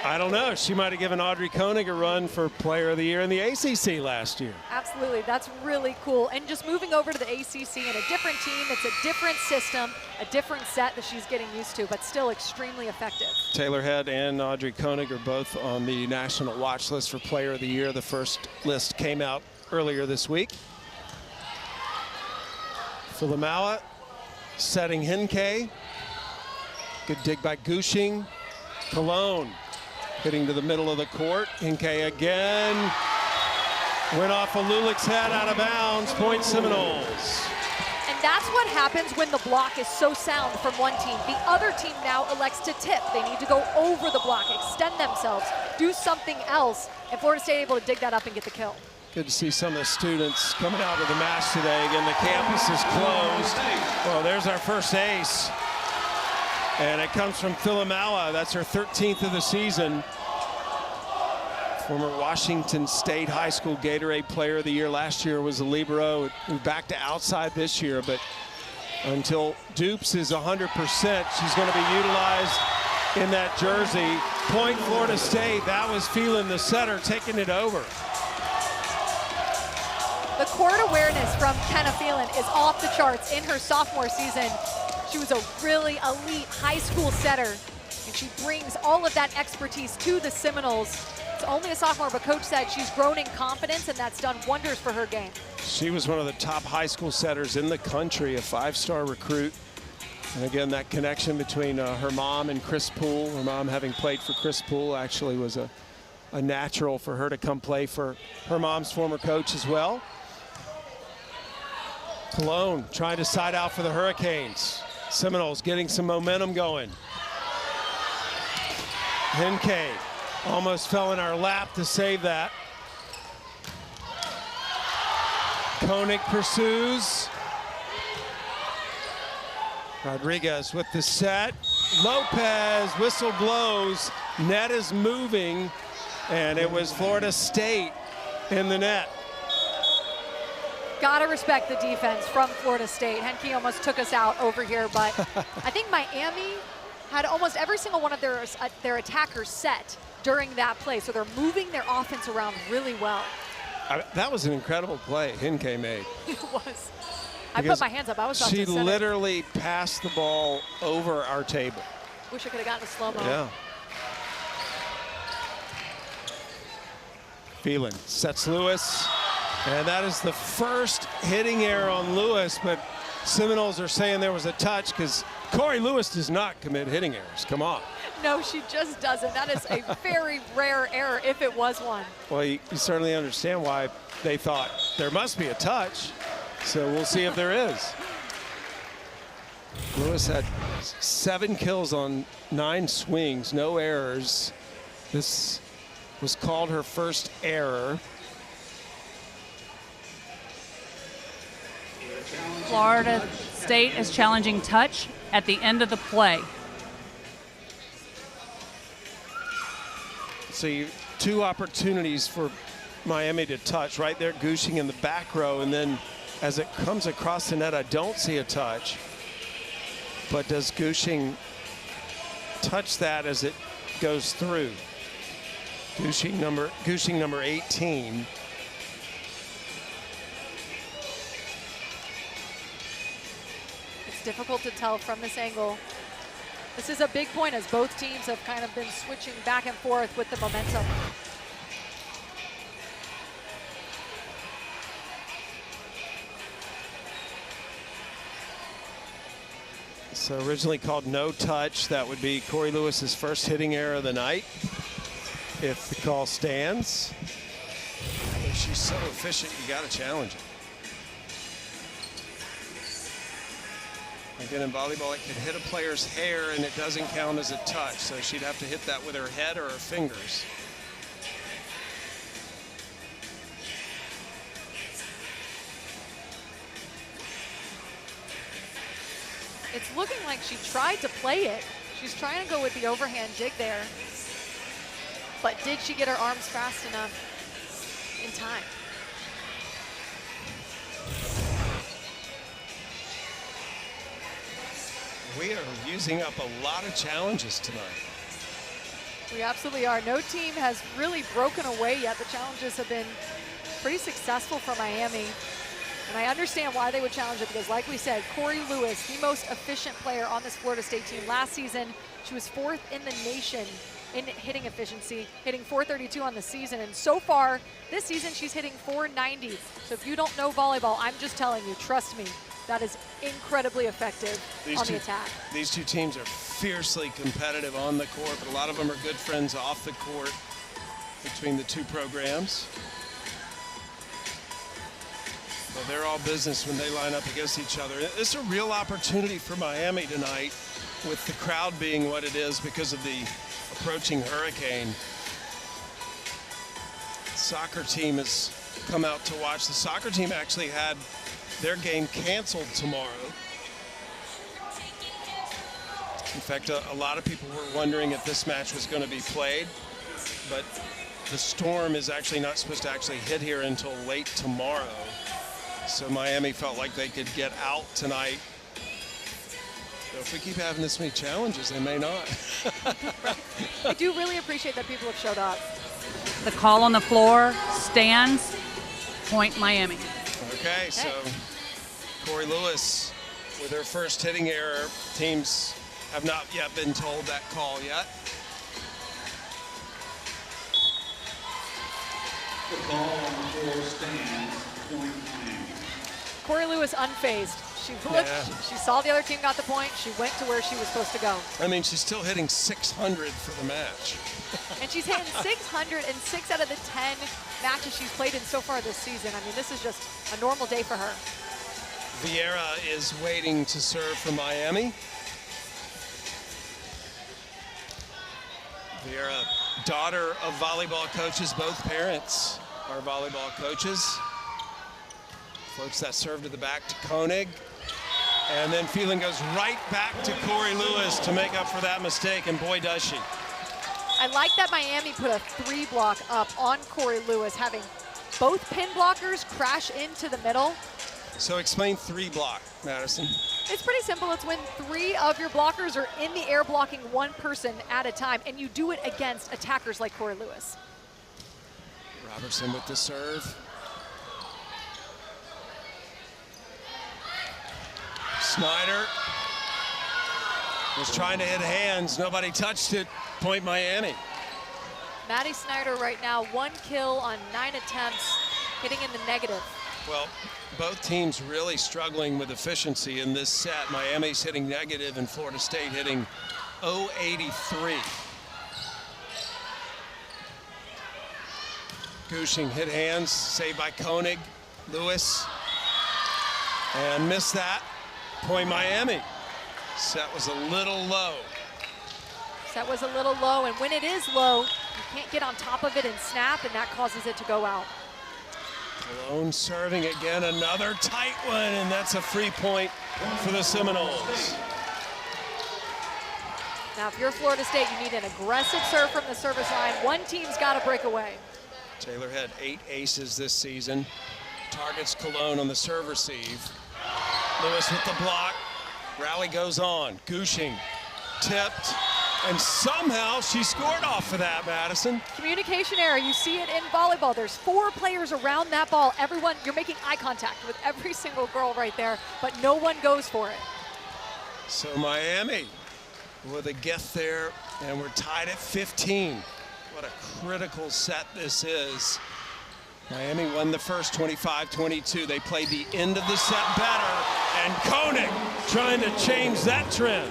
Speaker 1: I don't know. She might have given Audrey Koenig a run for Player of the Year in the ACC last year.
Speaker 2: Absolutely. That's really cool. And just moving over to the ACC and a different team, it's a different system, a different set that she's getting used to, but still extremely effective.
Speaker 1: Taylor Head and Audrey Koenig are both on the national watch list for Player of the Year. The first list came out earlier this week. Filamaua setting Henke. Good dig by Gushing. Cologne hitting to the middle of the court. Henke again. Went off of Lulick's head out of bounds. Point Seminoles.
Speaker 2: And that's what happens when the block is so sound from one team. The other team now elects to tip. They need to go over the block, extend themselves, do something else. And Florida State able to dig that up and get the kill.
Speaker 1: Good to see some of the students coming out of the match today. Again, the campus is closed. Well, there's our first ace. And it comes from Filamaua. That's her 13th of the season. Former Washington State High School Gatorade Player of the Year last year, was a libero. Back to outside this year, but until Dupes is 100%, she's going to be utilized in that jersey. Point Florida State. That was Phelan, the setter, taking it over.
Speaker 2: The court awareness from Kenna Phelan is off the charts in her sophomore season. She was a really elite high school setter, and she brings all of that expertise to the Seminoles. It's only a sophomore, but coach said she's grown in confidence, and that's done wonders for her game.
Speaker 1: She was one of the top high school setters in the country, a 5-star recruit. And again, that connection between her mom and Chris Poole, her mom having played for Chris Poole, actually was a natural for her to come play for her mom's former coach as well. Cologne trying to side out for the Hurricanes. Seminoles getting some momentum going. Henke almost fell in our lap to save that. Koenig pursues. Rodriguez with the set. Lopez, whistle blows. Net is moving, and it was Florida State in the net.
Speaker 2: Gotta respect the defense from Florida State. Henke almost took us out over here, but I think Miami had almost every single one of their attackers set during that play, so they're moving their offense around really well.
Speaker 1: That was an incredible play Henke made.
Speaker 2: It was. I put my hands up. I was about to
Speaker 1: She
Speaker 2: set
Speaker 1: literally passed the ball over our table.
Speaker 2: Wish I could have gotten a slow-mo.
Speaker 1: Yeah. Phelan sets Lewis, and that is the first hitting error on Lewis, but Seminoles are saying there was a touch because Corey Lewis does not commit hitting errors. Come on.
Speaker 2: No, she just doesn't. That is a very rare error if it was one.
Speaker 1: Well, you certainly understand why they thought there must be a touch, so we'll see if there is. Lewis had 7 kills on 9 swings, no errors. This was called her first error.
Speaker 3: Florida State is challenging touch at the end of the play.
Speaker 1: So 2 opportunities for Miami to touch. Right there, Gushing in the back row, and then as it comes across the net, I don't see a touch. But does Gushing touch that as it goes through? Gushing number 18.
Speaker 2: It's difficult to tell from this angle. This is a big point as both teams have kind of been switching back and forth with the momentum.
Speaker 1: So originally called no touch. That would be Corey Lewis's first hitting error of the night, if the call stands. She's so efficient, you got to challenge it. Again, in volleyball, it can hit a player's hair and it doesn't count as a touch, so she'd have to hit that with her head or her fingers.
Speaker 2: It's looking like she tried to play it. She's trying to go with the overhand jig there. But did she get her arms fast enough in time?
Speaker 1: We are using up a lot of challenges tonight.
Speaker 2: We absolutely are. No team has really broken away yet. The challenges have been pretty successful for Miami. And I understand why they would challenge it because, like we said, Corey Lewis, the most efficient player on this Florida State team. Last season, she was 4th in the nation in hitting efficiency, hitting .432 on the season. And so far, this season, she's hitting .490. So if you don't know volleyball, I'm just telling you, trust me, that is incredibly effective on the attack.
Speaker 1: These two teams are fiercely competitive on the court, but a lot of them are good friends off the court between the two programs. Well, they're all business when they line up against each other. It's a real opportunity for Miami tonight with the crowd being what it is because of the approaching hurricane. The soccer team has come out to watch. The soccer team actually had their game canceled tomorrow. In fact, a lot of people were wondering if this match was going to be played, but the storm is actually not supposed to actually hit here until late tomorrow. So Miami felt like they could get out tonight. So if we keep having this many challenges, they may not.
Speaker 2: I do really appreciate that people have showed up.
Speaker 3: The call on the floor stands, point Miami.
Speaker 1: Okay, so Corey Lewis with her first hitting error. Teams have not yet been told that call yet.
Speaker 4: The ball on the floor stands, point Miami.
Speaker 2: Corey Lewis unfazed. She looked, she saw the other team got the point. She went to where she was supposed to go.
Speaker 1: I mean, she's still hitting 600 for the match.
Speaker 2: And she's hitting 600 in 6 out of the 10 matches she's played in so far this season. I mean, this is just a normal day for her.
Speaker 1: Vieira is waiting to serve for Miami. Vieira, daughter of volleyball coaches. Both parents are volleyball coaches. Floats that serve to the back to Koenig. And then feeling goes right back to Corey Lewis to make up for that mistake, and boy does she.
Speaker 2: I like that Miami put a 3 block up on Corey Lewis, having both pin blockers crash into the middle.
Speaker 1: So explain 3 block, Madison.
Speaker 2: It's pretty simple. It's when 3 of your blockers are in the air blocking one person at a time, and you do it against attackers like Corey Lewis.
Speaker 1: Robertson with the serve. Snyder was trying to hit hands. Nobody touched it. Point Miami.
Speaker 2: Maddie Snyder right now 1 kill on 9 attempts, hitting in the negative.
Speaker 1: Well, both teams really struggling with efficiency in this set. Miami's hitting negative and Florida State hitting .083. Gushing hit hands, saved by Koenig. Lewis, and missed that. Point Miami. Set was a little low.
Speaker 2: Set was a little low, and when it is low, you can't get on top of it and snap, and that causes it to go out.
Speaker 1: Malone serving again, another tight one, and that's a free point for the Seminoles.
Speaker 2: Now, if you're Florida State, you need an aggressive serve from the service line. One team's got to break away.
Speaker 1: Taylor had 8 aces this season. Targets Cologne on the serve receive. Lewis with the block. Rally goes on. Gushing, tipped, and somehow she scored off of that, Madison.
Speaker 2: Communication error. You see it in volleyball. There's 4 players around that ball. Everyone, you're making eye contact with every single girl right there, but no one goes for it.
Speaker 1: So Miami with a gift there, and we're tied at 15. What a critical set this is. Miami won the first 25-22. They played the end of the set better, and Koenig trying to change that trend.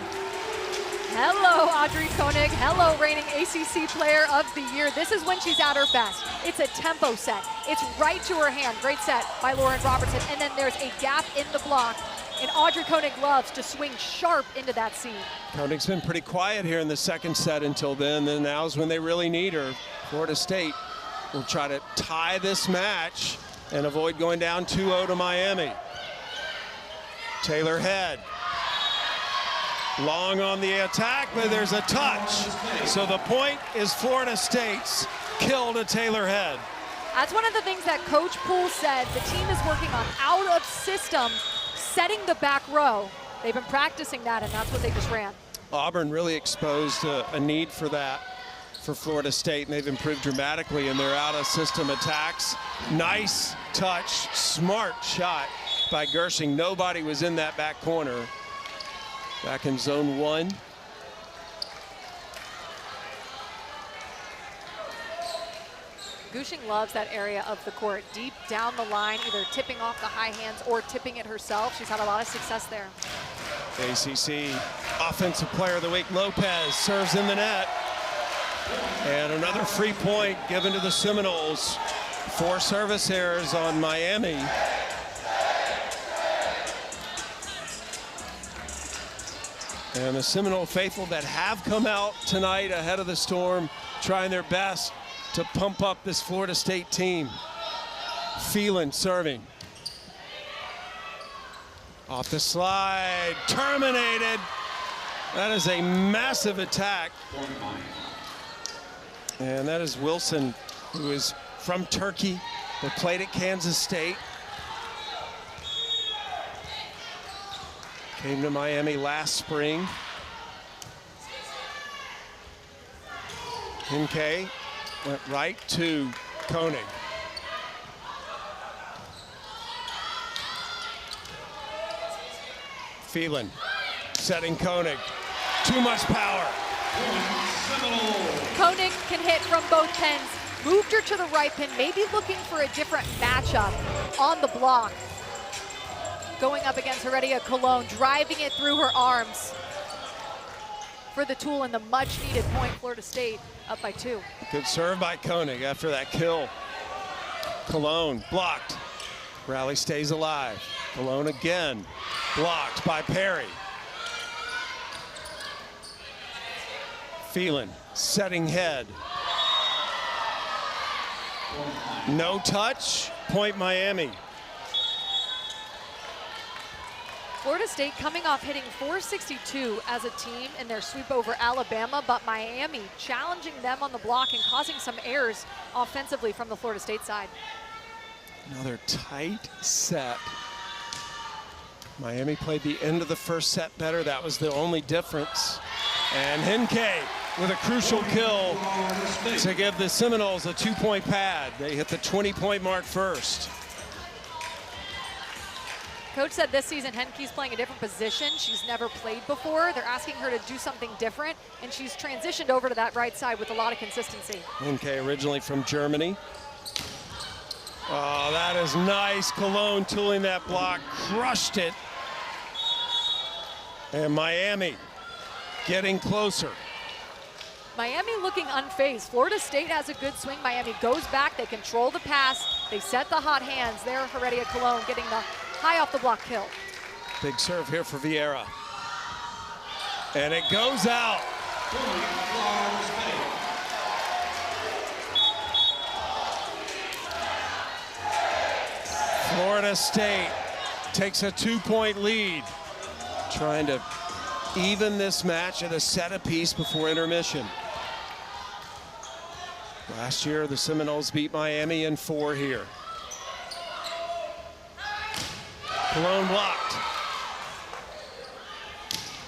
Speaker 2: Hello, Audrey Koenig. Hello, reigning ACC Player of the Year. This is when she's at her best. It's a tempo set. It's right to her hand. Great set by Lauren Robertson. And then there's a gap in the block, and Audrey Koenig loves to swing sharp into that seam.
Speaker 1: Koenig's been pretty quiet here in the second set until then, and now's when they really need her. Florida State will try to tie this match and avoid going down 2-0 to Miami. Taylor Head. Long on the attack, but there's a touch. So the point is Florida State's kill to Taylor Head.
Speaker 2: That's one of the things that Coach Poole said. The team is working on out of system, setting the back row. They've been practicing that, and that's what they just ran.
Speaker 1: Auburn really exposed a need for that for Florida State, and they've improved dramatically in their out-of-system attacks. Nice touch, smart shot by Gershing. Nobody was in that back corner. Back in zone 1.
Speaker 2: Gushing loves that area of the court, deep down the line, either tipping off the high hands or tipping it herself. She's had a lot of success there.
Speaker 1: ACC Offensive Player of the Week, Lopez, serves in the net. And another free point given to the Seminoles. 4 service errors on Miami. And the Seminole faithful that have come out tonight ahead of the storm, trying their best to pump up this Florida State team. Phelan serving. Off the slide, terminated. That is a massive attack. And that is Wilson, who is from Turkey, but played at Kansas State. Came to Miami last spring. Hinkay went right to Koenig. Phelan setting Koenig. Too much power.
Speaker 2: Koenig can hit from both pins. Moved her to the right pin, maybe looking for a different matchup on the block. Going up against Heredia Colon, driving it through her arms for the tool and the much-needed point. Florida State up by 2.
Speaker 1: Good serve by Koenig after that kill. Colon blocked. Rally stays alive. Colon again, blocked by Perry. Phelan setting head. No touch, point Miami.
Speaker 2: Florida State coming off hitting 462 as a team in their sweep over Alabama, but Miami challenging them on the block and causing some errors offensively from the Florida State side.
Speaker 1: Another tight set. Miami played the end of the first set better. That was the only difference. And Hinkay with a crucial kill to give the Seminoles a 2-point pad. They hit the 20-point mark first.
Speaker 2: Coach said this season Henkey's playing a different position. She's never played before. They're asking her to do something different, and she's transitioned over to that right side with a lot of consistency.
Speaker 1: Hinkay originally from Germany. Oh, that is nice. Colon tooling that block, crushed it. And Miami getting closer.
Speaker 2: Miami looking unfazed. Florida State has a good swing. Miami goes back, they control the pass, they set the hot hands. There, Heredia Colon getting the high off the block kill.
Speaker 1: Big serve here for Vieira. And it goes out. Florida State takes a 2-point lead, trying to even this match at a set apiece before intermission. Last year, the Seminoles beat Miami in 4 here. Colon blocked.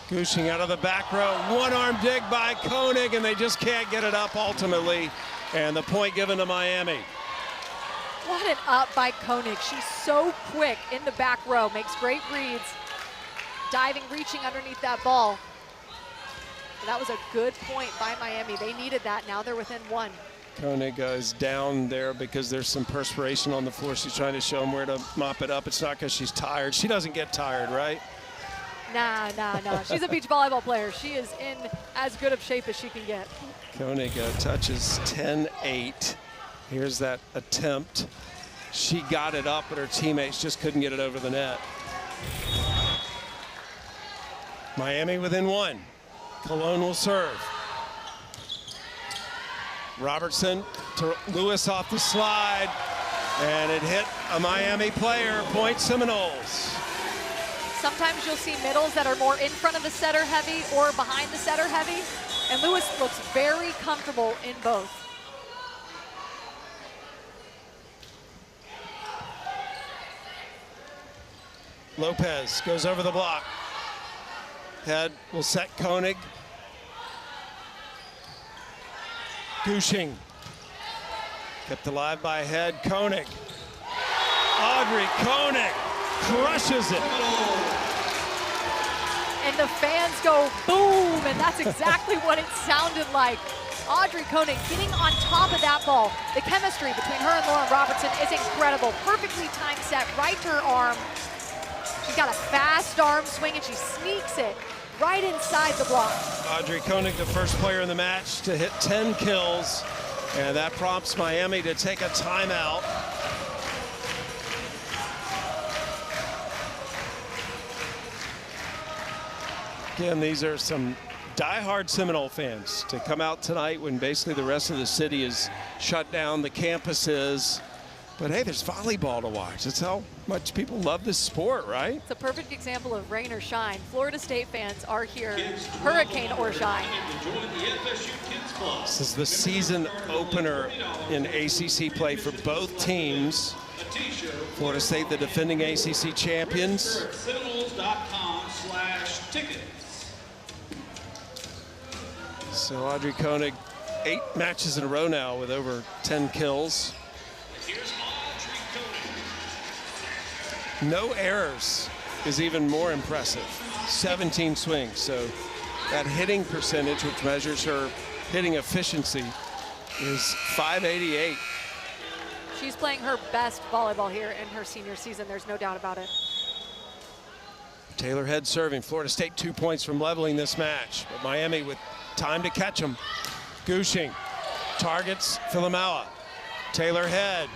Speaker 1: Gushing out of the back row. One-arm dig by Koenig, and they just can't get it up ultimately. And the point given to Miami.
Speaker 2: What an up by Koenig. She's so quick in the back row, makes great reads. Diving, reaching underneath that ball. And that was a good point by Miami. They needed that. Now they're within 1.
Speaker 1: Koenig is down there because there's some perspiration on the floor. She's trying to show him where to mop it up. It's not because she's tired. She doesn't get tired, right?
Speaker 2: Nah. She's a beach volleyball player. She is in as good of shape as she can get.
Speaker 1: Koenig touches 10-8. Here's that attempt. She got it up, but her teammates just couldn't get it over the net. Miami within 1. Colon will serve. Robertson to Lewis off the slide, and it hit a Miami player. Point Seminoles.
Speaker 2: Sometimes you'll see middles that are more in front of the setter heavy or behind the setter heavy, and Lewis looks very comfortable in both.
Speaker 1: Lopez goes over the block. Head will set Koenig. Gushing. Kept alive by head, Koenig. Audrey Koenig crushes it.
Speaker 2: And the fans go boom, and that's exactly what it sounded like. Audrey Koenig getting on top of that ball. The chemistry between her and Lauren Robertson is incredible. Perfectly timed set right to her arm. She's got a fast arm swing, and she sneaks it right inside the block.
Speaker 1: Audrey Koenig, the first player in the match to hit 10 kills, and that prompts Miami to take a timeout. Again, these are some diehard Seminole fans to come out tonight when basically the rest of the city is shut down, the campus is. But hey, there's volleyball to watch. That's how much people love this sport, right?
Speaker 2: It's a perfect example of rain or shine. Florida State fans are here, hurricane or shine.
Speaker 1: This is the season opener in ACC play for both teams. Florida State, the defending ACC champions.
Speaker 4: Seminoles.com/tickets.
Speaker 1: So Audrey Koenig, 8 matches in a row now with over 10 kills.
Speaker 4: Here's Audrey Koenig.
Speaker 1: No errors is even more impressive. 17 swings, so that hitting percentage, which measures her hitting efficiency, is .588.
Speaker 2: She's playing her best volleyball here in her senior season. There's no doubt about it.
Speaker 1: Taylor Head serving. Florida State 2 points from leveling this match, but Miami with time to catch them. Gushing targets Filamaua. Taylor Head.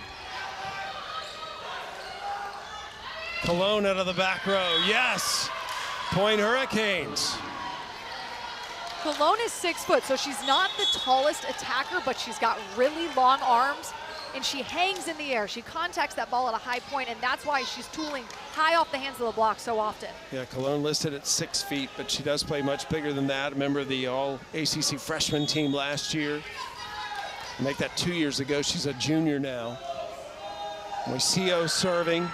Speaker 1: Cologne out of the back row. Yes! Point Hurricanes.
Speaker 2: Cologne is 6 foot, so she's not the tallest attacker, but she's got really long arms, and she hangs in the air. She contacts that ball at a high point, and that's why she's tooling high off the hands of the block so often.
Speaker 1: Yeah, Cologne listed at 6 feet, but she does play much bigger than that. A member of the All-ACC freshman team last year. Make that 2 years ago. She's a junior now. Moiseo serving.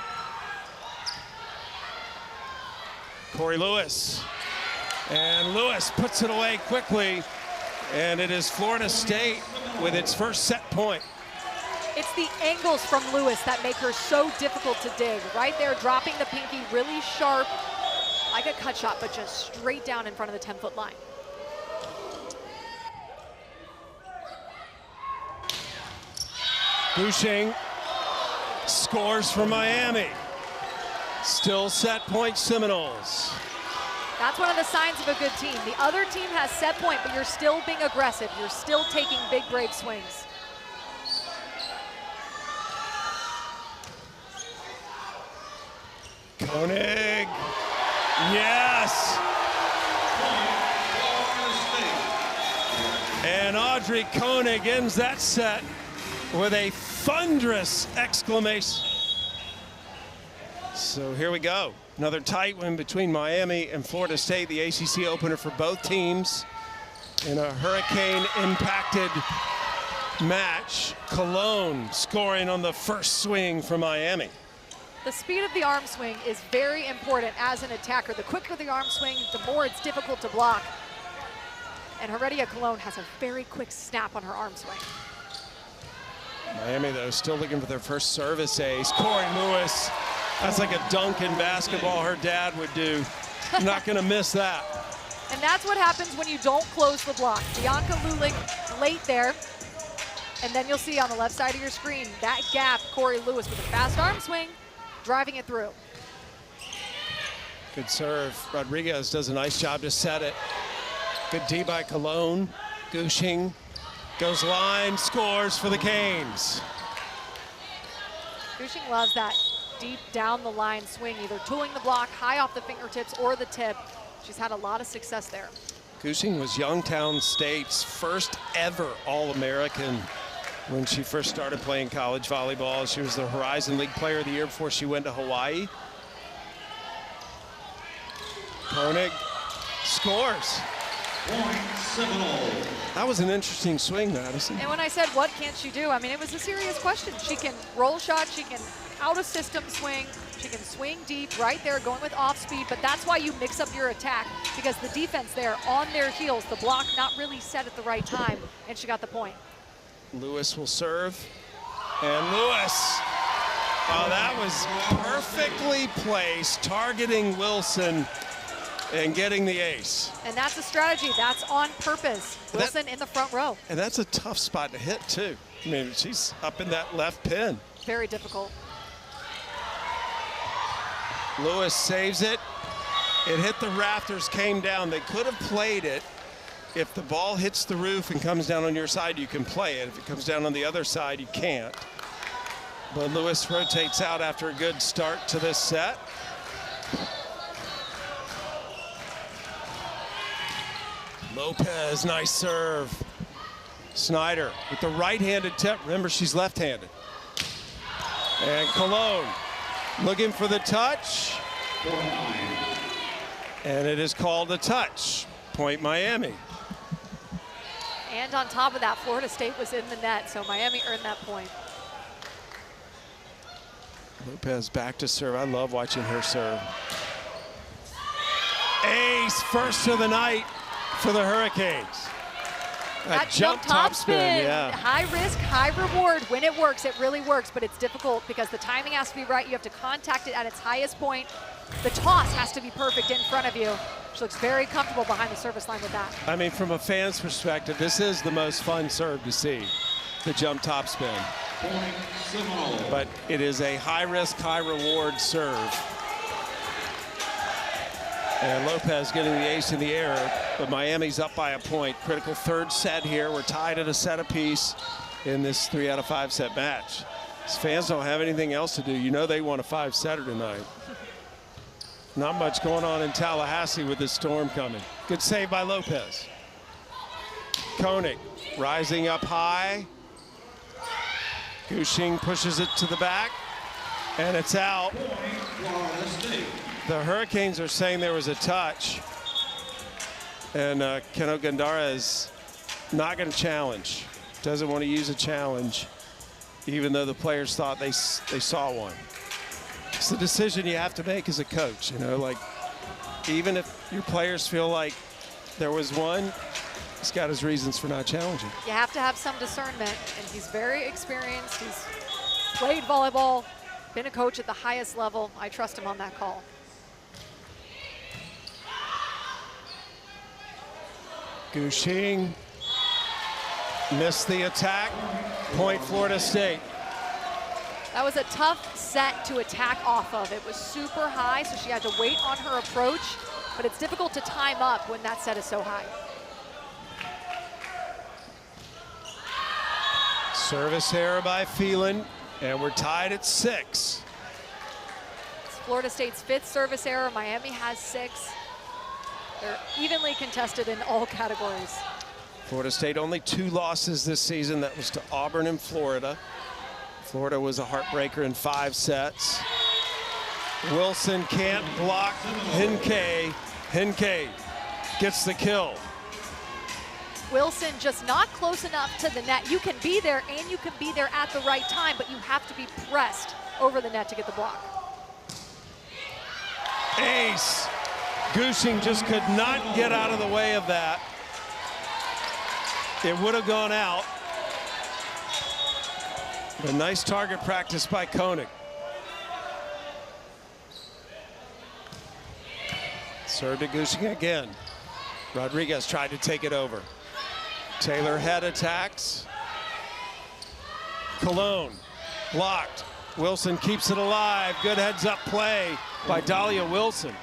Speaker 1: Corey Lewis. And Lewis puts it away quickly. And it is Florida State with its first set point.
Speaker 2: It's the angles from Lewis that make her so difficult to dig. Right there, dropping the pinky really sharp, like a cut shot, but just straight down in front of the 10-foot line.
Speaker 1: Gushing scores for Miami. Still set point Seminoles.
Speaker 2: That's one of the signs of a good team. The other team has set point, but you're still being aggressive. You're still taking big, brave swings.
Speaker 1: Koenig. Yes! And Audrey Koenig ends that set with a thunderous exclamation. So here we go. Another tight one between Miami and Florida State, the ACC opener for both teams. In a hurricane-impacted match, Cologne scoring on the first swing for Miami.
Speaker 2: The speed of the arm swing is very important as an attacker. The quicker the arm swing, the more it's difficult to block. And Heredia Cologne has a very quick snap on her arm swing.
Speaker 1: Miami, though, still looking for their first service ace. Corey Lewis. That's like a dunk in basketball her dad would do. Not going to miss that.
Speaker 2: And that's what happens when you don't close the block. Bianca Lulich late there. And then you'll see on the left side of your screen, that gap, Corey Lewis with a fast arm swing, driving it through.
Speaker 1: Good serve. Rodriguez does a nice job to set it. Good D by Cologne. Gushing goes line, scores for the Canes.
Speaker 2: Gushing loves that deep down the line swing, either tooling the block high off the fingertips or the tip. She's had a lot of success there.
Speaker 1: Gushing was Youngstown State's first ever All-American when she first started playing college volleyball. She was the Horizon League Player of the Year before she went to Hawaii. Koenig scores.
Speaker 4: Point Seminoles.
Speaker 1: That was an interesting swing, Madison.
Speaker 2: And when I said, what can't she do? I mean, it was a serious question. She can roll shot, she can out of system swing, she can swing deep right there, going with off speed, but that's why you mix up your attack, because the defense there on their heels, the block not really set at the right time, and she got the point.
Speaker 1: Lewis will serve. And Lewis, oh, that was perfectly placed, targeting Wilson and getting the ace.
Speaker 2: And that's a strategy. That's on purpose. Wilson in the front row.
Speaker 1: And that's a tough spot to hit, too. I mean, she's up in that left pin.
Speaker 2: Very difficult.
Speaker 1: Lewis saves it. It hit the rafters, came down. They could have played it. If the ball hits the roof and comes down on your side, you can play it. If it comes down on the other side, you can't. But Lewis rotates out after a good start to this set. Lopez, nice serve. Snyder with the right-handed tip. Remember, she's left-handed. And Cologne looking for the touch. And it is called a touch. Point Miami.
Speaker 2: And on top of that, Florida State was in the net, so Miami earned that point.
Speaker 1: Lopez back to serve. I love watching her serve. Ace, first of the night for the Hurricanes.
Speaker 2: That jump top spin.
Speaker 1: Yeah.
Speaker 2: High risk, high reward. When it works, it really works, but it's difficult because the timing has to be right. You have to contact it at its highest point. The toss has to be perfect in front of you. She looks very comfortable behind the service line with that.
Speaker 1: I mean, from a fan's perspective, this is the most fun serve to see, the jump top spin. But it is a high risk, high reward serve. And Lopez getting the ace in the air, but Miami's up by a point. Critical third set here. We're tied at a set apiece in this 3 out of 5 set match. These fans don't have anything else to do. You know they want a 5-setter tonight. Not much going on in Tallahassee with this storm coming. Good save by Lopez. Koenig rising up high. Gushing pushes it to the back, and it's out. The Hurricanes are saying there was a touch, and Keno Gandara is not going to challenge. Doesn't want to use a challenge, even though the players thought they saw one. It's the decision you have to make as a coach, you know, like even if your players feel like there was one, he's got his reasons for not challenging.
Speaker 2: You have to have some discernment, and he's very experienced. He's played volleyball, been a coach at the highest level. I trust him on that call.
Speaker 1: Gushing missed the attack. Point Florida State.
Speaker 2: That was a tough set to attack off of. It was super high, so she had to wait on her approach, but it's difficult to time up when that set is so high.
Speaker 1: Service error by Phelan, and we're tied at 6.
Speaker 2: It's Florida State's 5th service error. Miami has 6. They're evenly contested in all categories.
Speaker 1: Florida State only 2 losses this season. That was to Auburn and Florida. Florida was a heartbreaker in 5 sets. Wilson can't block Henke. Henke gets the kill.
Speaker 2: Wilson just not close enough to the net. You can be there, and you can be there at the right time, but you have to be pressed over the net to get the block.
Speaker 1: Ace. Gushing just could not get out of the way of that. It would have gone out. A nice target practice by Koenig. Serve to Gushing again. Rodriguez tried to take it over. Taylor head attacks. Cologne blocked. Wilson keeps it alive. Good heads up play by Dahlia Wilson.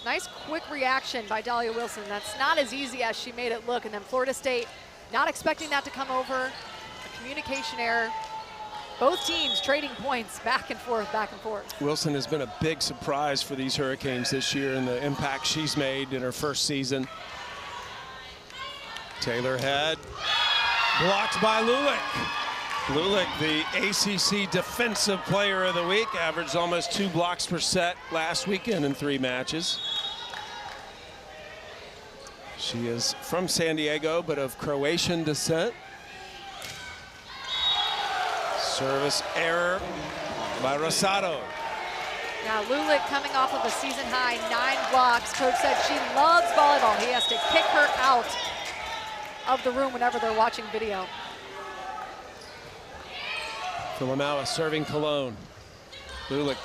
Speaker 2: Nice quick reaction by Dahlia Wilson. That's not as easy as she made it look. And then Florida State not expecting that to come over. A communication error. Both teams trading points back and forth, back and forth. Wilson
Speaker 1: has been a big surprise for these Hurricanes this year and the impact she's made in her first season. Taylor head, blocked by Lulick. Lulick, the ACC Defensive Player of the Week, averaged almost 2 blocks per set last weekend in 3 matches. She is from San Diego, but of Croatian descent. Service error by Rosado.
Speaker 2: Now Lulick coming off of a season high 9 blocks. Coach said she loves volleyball. He has to kick her out. of the room whenever they're watching video.
Speaker 1: Filamaua serving Cologne. Lulick.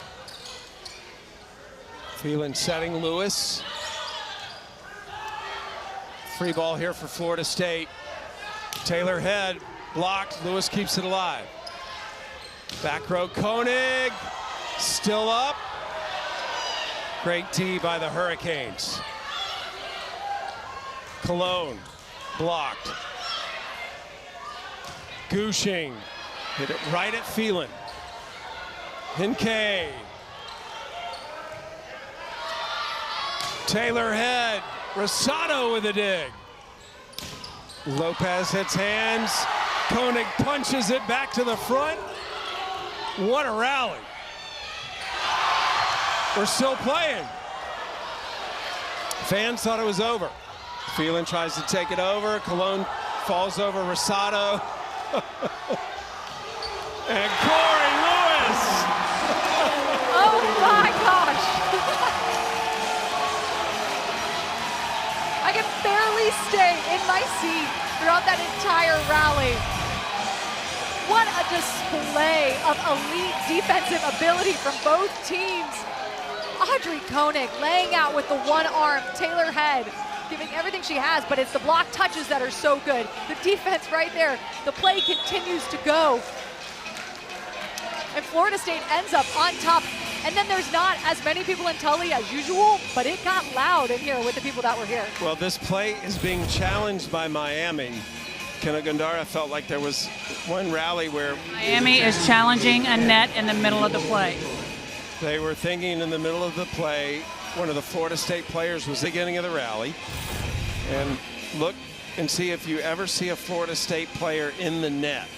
Speaker 1: Phelan setting Lewis. Free ball here for Florida State. Taylor Head blocked. Lewis keeps it alive. Back row Koenig. Still up. Great tee by the Hurricanes. Cologne blocked. Gushing hit it right at Phelan. Hinkay. Taylor Head. Rosado with a dig. Lopez hits hands. Koenig punches it back to the front. What a rally. We're still playing. Fans thought it was over. Phelan tries to take it over. Cologne falls over Rosado. And Corey Lewis.
Speaker 2: Oh my gosh. I can barely stay in my seat throughout that entire rally. What a display of elite defensive ability from both teams. Audrey Koenig laying out with the one arm. Taylor Head giving everything she has, but it's the block touches that are so good. The defense right there. The play continues to go. And Florida State ends up on top. And then there's not as many people in Tully as usual, but it got loud in here with the people that were here.
Speaker 1: Well, this play is being challenged by Miami. Kanagandara felt like there was one rally where
Speaker 3: Miami is challenging a net in the middle of the play.
Speaker 1: they were thinking in the middle of the play, one of the Florida State players was the beginning of the rally. And look and see if you ever see a Florida State player in the net.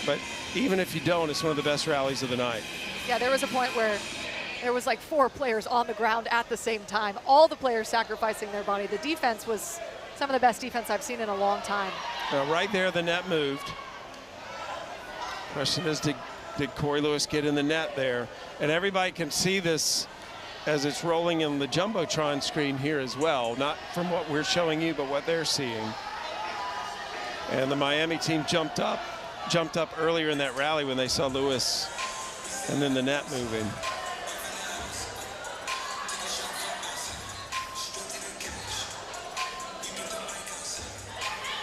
Speaker 1: But even if you don't, it's one of the best rallies of the night.
Speaker 2: Yeah, there was a point where there was like 4 players on the ground at the same time. All the players sacrificing their body. The defense was some of the best defense I've seen in a long time.
Speaker 1: Right there, the net moved. Question is, did Corey Lewis get in the net there? And everybody can see this as it's rolling in the Jumbotron screen here as well. Not from what we're showing you, but what they're seeing. And the Miami team jumped up earlier in that rally when they saw Lewis and then the net moving.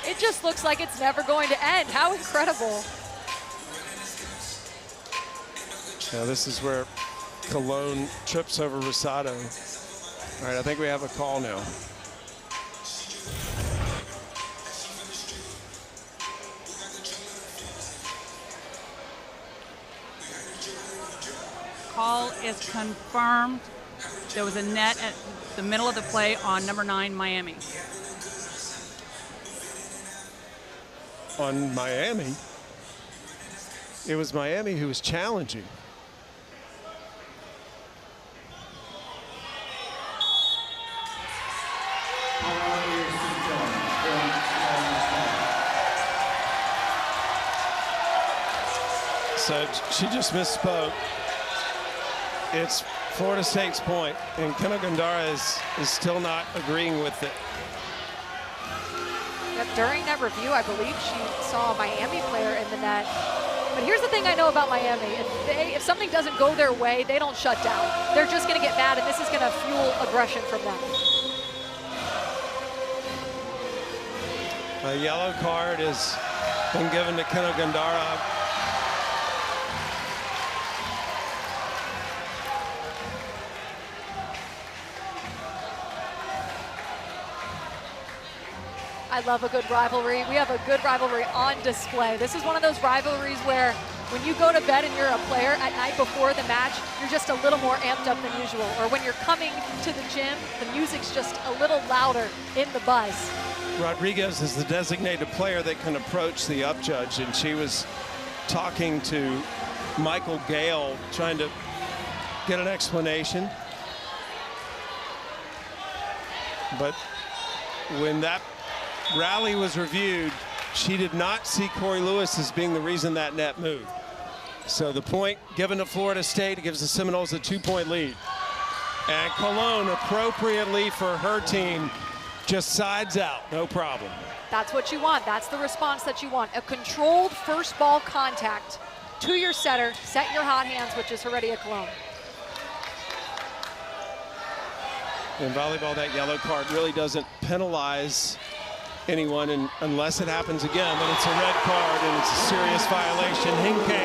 Speaker 2: It just looks like it's never going to end. How incredible.
Speaker 1: Now this is where Cologne trips over Rosado. All right, I think we have a call now.
Speaker 3: Call is confirmed. There was a net at the middle of the play on number 9, Miami.
Speaker 1: On Miami? It was Miami who was challenging. So she just misspoke. It's Florida State's point, and Kanagandara is still not agreeing with it.
Speaker 2: Yep, during that review, I believe she saw a Miami player in the net. But here's the thing I know about Miami. If something doesn't go their way, they don't shut down. They're just going to get mad, and this is going to fuel aggression from them.
Speaker 1: A yellow card has been given to Kanagandara.
Speaker 2: I love a good rivalry. We have a good rivalry on display. This is one of those rivalries where when you go to bed and you're a player at night before the match, you're just a little more amped up than usual. Or when you're coming to the gym, the music's just a little louder in the buzz.
Speaker 1: Rodriguez is the designated player that can approach the up judge, and she was talking to Michael Gale, trying to get an explanation. But when that rally was reviewed, she did not see Corey Lewis as being the reason that net moved. So the point given to Florida State, it gives the Seminoles a 2-point lead. And Cologne, appropriately for her team, Just sides out, no problem.
Speaker 2: That's what you want. That's the response that you want. A controlled first ball contact to your setter. Set your hot hands, which is Heredia Cologne.
Speaker 1: In volleyball, that yellow card really doesn't penalize anyone unless it happens again, but it's a red card and it's a serious violation. Hinke.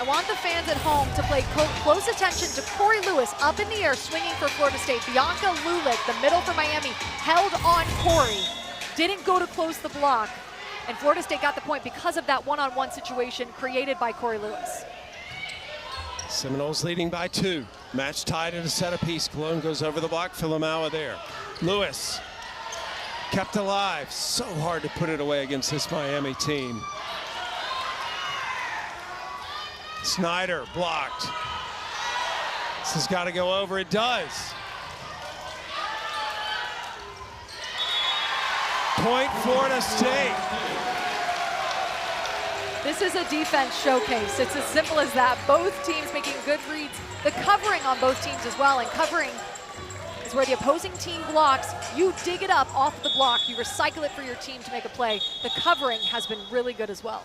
Speaker 2: I want the fans at home to pay close attention to Corey Lewis up in the air swinging for Florida State. Bianca Lulick, the middle for Miami, held on Corey, didn't go to close the block, and Florida State got the point because of that one-on-one situation created by Corey Lewis.
Speaker 1: Seminoles leading by 2. Match tied at a set apiece. Cologne goes over the block. Filamaua there. Lewis kept alive. So hard to put it away against this Miami team. Snyder blocked. This has got to go over. It does. Point Florida State.
Speaker 2: This is a defense showcase. It's as simple as that. Both teams making good reads. The covering on both teams as well, and covering is where the opposing team blocks. You dig it up off the block. You recycle it for your team to make a play. The covering has been really good as well.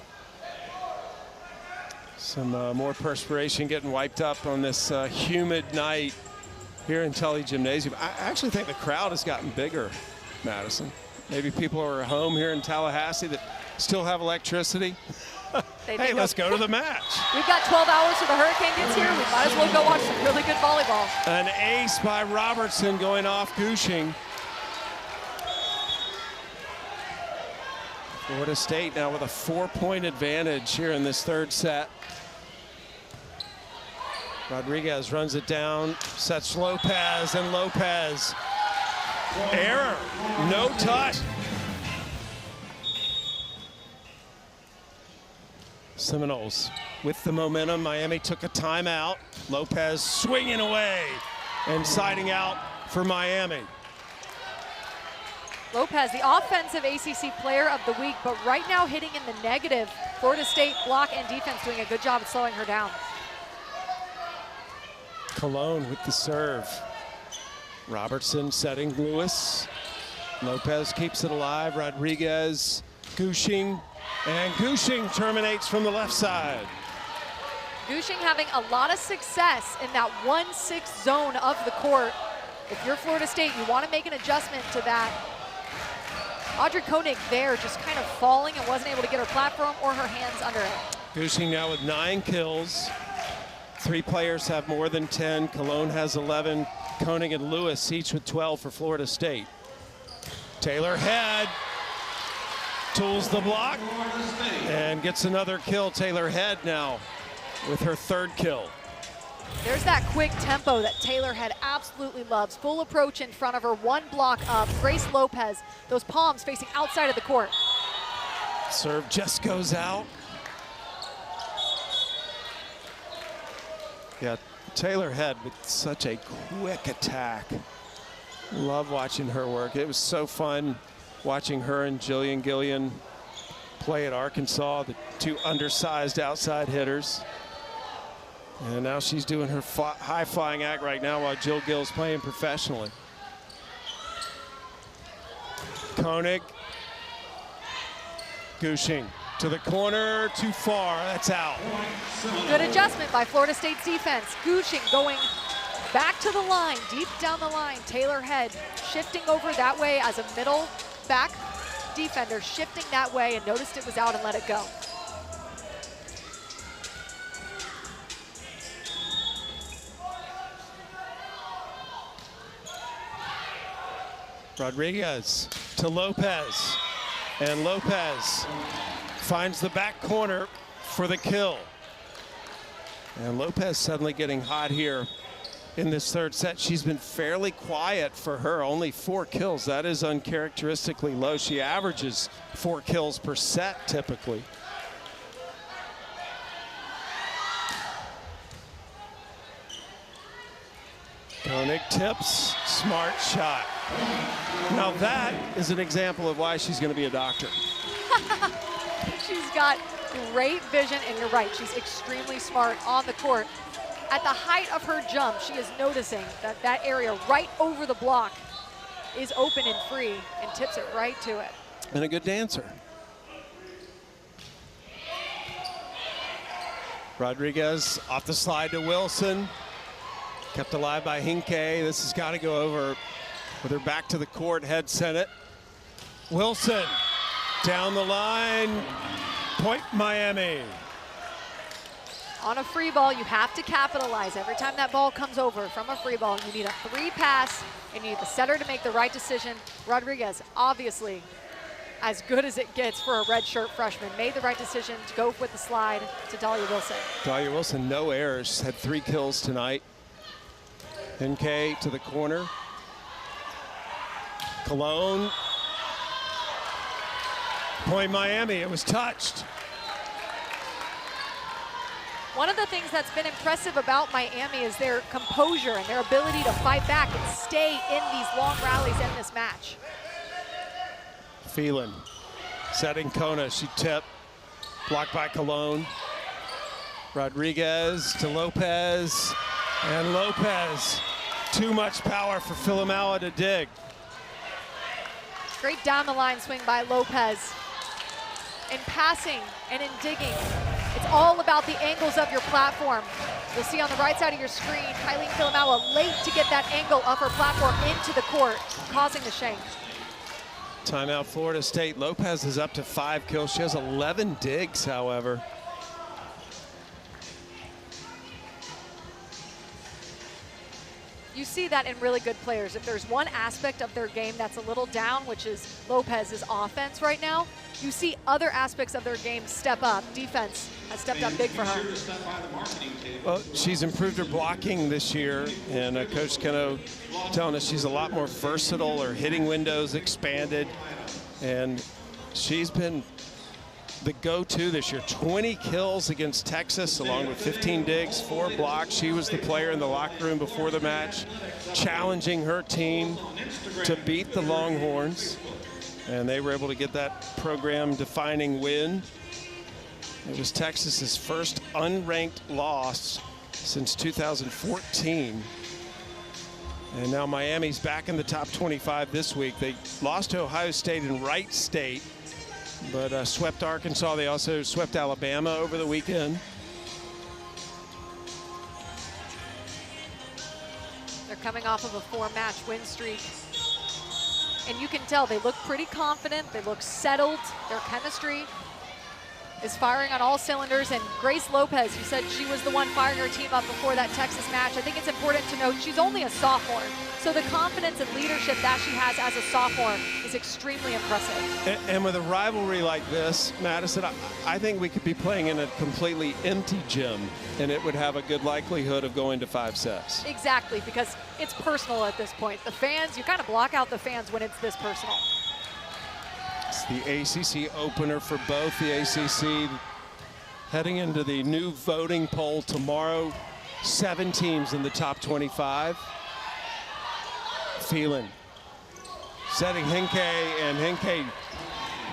Speaker 1: Some more perspiration getting wiped up on this humid night here in Tully Gymnasium. I actually think the crowd has gotten bigger, Madison. Maybe people are home here in Tallahassee that still have electricity. Hey, let's go to the match.
Speaker 2: We've got 12 hours till the Hurricane gets here. We might as well go watch some really good volleyball.
Speaker 1: An ace by Robertson going off Gushing. Florida State now with a 4-point advantage here in this third set. Rodriguez runs it down, sets Lopez, and Lopez. Error, no touch. Seminoles with the momentum. Miami took a timeout. Lopez swinging away and siding out for Miami.
Speaker 2: Lopez, the offensive ACC player of the week, but right now hitting in the negative. Florida State block and defense doing a good job of slowing her down.
Speaker 1: Cologne with the serve. Robertson setting Lewis. Lopez keeps it alive. Rodriguez, Gushing, and Gushing terminates from the left side.
Speaker 2: Gushing having a lot of success in that 1-6 zone of the court. If you're Florida State, you want to make an adjustment to that. Audrey Koenig there just kind of falling and wasn't able to get her platform or her hands under it.
Speaker 1: Gushing now with 9 kills. 3 players have more than 10. Cologne has 11. Koenig and Lewis each with 12 for Florida State. Taylor Head tools the block and gets another kill. Taylor Head now with her 3rd kill.
Speaker 2: There's that quick tempo that Taylor Head absolutely loves. Full approach in front of her, 1 block up. Grace Lopez, those palms facing outside of the court.
Speaker 1: Serve just goes out. Yeah, Taylor Head with such a quick attack. Love watching her work. It was so fun watching her and Jillian Gillian play at Arkansas, the 2 undersized outside hitters. And now she's doing her high-flying act right now while Jill Gill's playing professionally. Koenig. Gushing to the corner, too far, that's out.
Speaker 2: Good adjustment by Florida State's defense. Gushing going back to the line, deep down the line. Taylor Head shifting over that way as a middle back defender, shifting that way and noticed it was out and let it go.
Speaker 1: Rodriguez to Lopez, and Lopez finds the back corner for the kill. And Lopez suddenly getting hot here in this third set. She's been fairly quiet for her, only 4 kills. That is uncharacteristically low. She averages 4 kills per set typically. Koenig tips, smart shot. Now that is an example of why she's going to be a doctor.
Speaker 2: She's got great vision, and you're right, she's extremely smart on the court. at the height of her jump, she is noticing that that area right over the block is open and free and tips it right to it.
Speaker 1: And a good dancer. Rodriguez off the slide to Wilson. Kept alive by Hinke. This has got to go over with her back to the court, head sent it. Wilson down the line. Point Miami.
Speaker 2: On a free ball, you have to capitalize. Every time that ball comes over from a free ball, you need a 3-pass, and you need the setter to make the right decision. Rodriguez, obviously, as good as it gets for a redshirt freshman, made the right decision to go with the slide to Dahlia Wilson.
Speaker 1: Dahlia Wilson, no errors, had 3 kills tonight. Hinke to the corner. Cologne. Point Miami, it was touched.
Speaker 2: One of the things that's been impressive about Miami is their composure and their ability to fight back and stay in these long rallies in this match.
Speaker 1: Phelan setting Kona, she tipped, blocked by Cologne. Rodriguez to Lopez, and Lopez, too much power for Filamaua to dig.
Speaker 2: Great down the line swing by Lopez. In passing and in digging, it's all about the angles of your platform. You'll see on the right side of your screen, Kylie Filamaua late to get that angle of her platform into the court, causing the shank.
Speaker 1: Timeout Florida State. Lopez is up to 5 kills. She has 11 digs, however.
Speaker 2: You see that in really good players. If there's one aspect of their game that's a little down, which is Lopez's offense right now, you see other aspects of their game step up. Defense has stepped up big for her.
Speaker 1: Well, she's improved her blocking this year, and Coach Keno telling us she's a lot more versatile. Her hitting window's expanded, and she's been the go-to this year. 20 kills against Texas, along with 15 digs, 4 blocks. She was the player in the locker room before the match, challenging her team to beat the Longhorns, and they were able to get that program-defining win. It was Texas's first unranked loss since 2014. And now Miami's back in the top 25 this week. They lost to Ohio State in Wright State, but swept Arkansas. They also swept Alabama over the weekend.
Speaker 2: They're coming off of a 4-match win streak. And you can tell they look pretty confident. They look settled. Their chemistry is firing on all cylinders. And Grace Lopez, you said she was the one firing her team up before that Texas match. I think it's important to note she's only a sophomore. So the confidence and leadership that she has as a sophomore is extremely impressive.
Speaker 1: And with a rivalry like this, Madison, I think we could be playing in a completely empty gym, and it would have a good likelihood of going to 5 sets.
Speaker 2: Exactly, because it's personal at this point. The fans, you kind of block out the fans when it's this personal.
Speaker 1: It's the ACC opener for both the ACC. Heading into the new voting poll tomorrow, 7 teams in the top 25. Phelan setting Hinke, and Hinke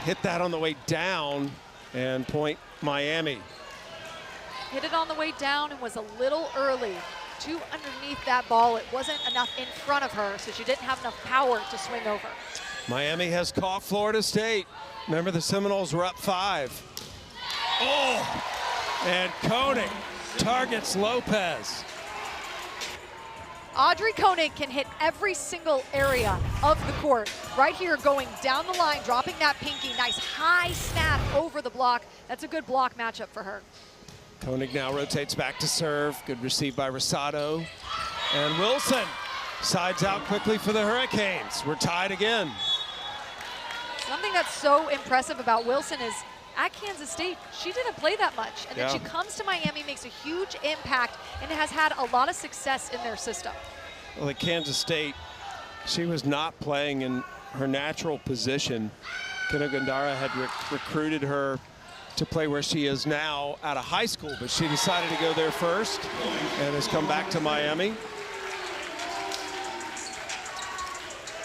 Speaker 1: hit that on the way down, and point Miami.
Speaker 2: Hit it on the way down and was a little early. Too underneath that ball. It wasn't enough in front of her, so she didn't have enough power to swing over.
Speaker 1: Miami has caught Florida State. Remember, the Seminoles were up 5. Oh, and Koenig targets Lopez.
Speaker 2: Audrey Koenig can hit every single area of the court. Right here, going down the line, dropping that pinky. Nice high snap over the block. That's a good block matchup for her.
Speaker 1: Koenig now rotates back to serve. Good receive by Rosado. And Wilson sides out quickly for the Hurricanes. We're tied again.
Speaker 2: Something that's so impressive about Wilson is at Kansas State, she didn't play that much. And then she comes to Miami, makes a huge impact, and has had a lot of success in their system.
Speaker 1: Well, at Kansas State, she was not playing in her natural position. Keno Gandara had recruited her to play where she is now out of high school, but she decided to go there first and has come back to Miami.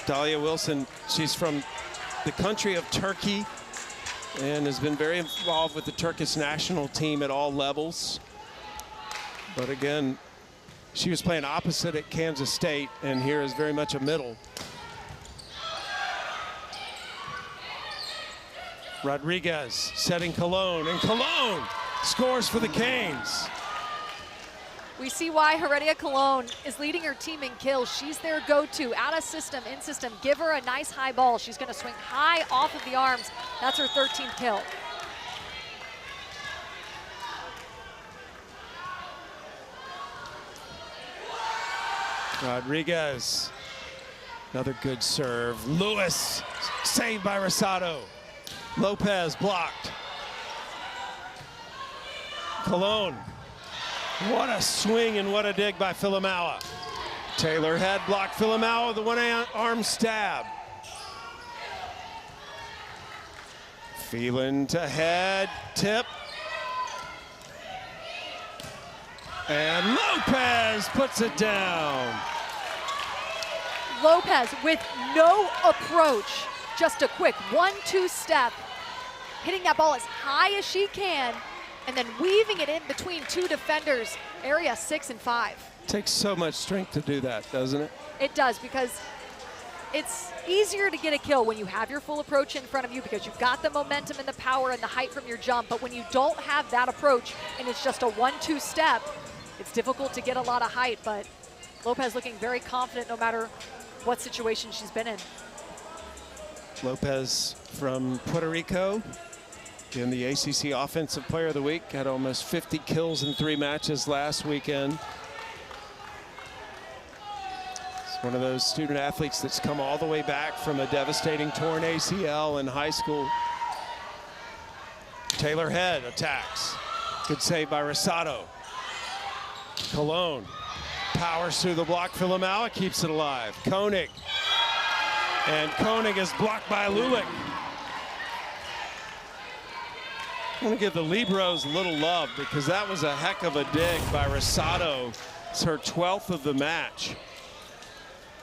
Speaker 1: Dahlia Wilson, she's from the country of Turkey and has been very involved with the Turkish national team at all levels. But again, She was playing opposite at Kansas State, and here is very much a middle. Rodriguez setting Cologne, and Cologne scores for the Canes.
Speaker 2: We see why Heredia Cologne is leading her team in kills. She's their go-to, out of system, in system. Give her a nice high ball. She's going to swing high off of the arms. That's her 13th kill.
Speaker 1: Rodriguez, another good serve. Lewis, saved by Rosado. Lopez blocked. Cologne, what a swing and what a dig by Filamaua. Taylor head blocked Filamaua with a one-arm stab. Phelan to head, tip. And Lopez puts it down.
Speaker 2: Lopez with no approach, just a quick 1-2 step, hitting that ball as high as she can, and then weaving it in between two defenders, area 6 and 5.
Speaker 1: Takes so much strength to do that, doesn't it?
Speaker 2: It does, because it's easier to get a kill when you have your full approach in front of you because you've got the momentum and the power and the height from your jump, but when you don't have that approach and it's just a 1-2 step, it's difficult to get a lot of height, but Lopez looking very confident no matter what situation she's been in.
Speaker 1: Lopez from Puerto Rico in the ACC Offensive Player of the Week, had almost 50 kills in 3 matches last weekend. It's one of those student athletes that's come all the way back from a devastating torn ACL in high school. Taylor Head attacks. Good save by Rosado. Cologne powers through the block. Filamaua keeps it alive. Koenig. And Koenig is blocked by Lulick. I want to give the Libros a little love because that was a heck of a dig by Rosado. It's her 12th of the match.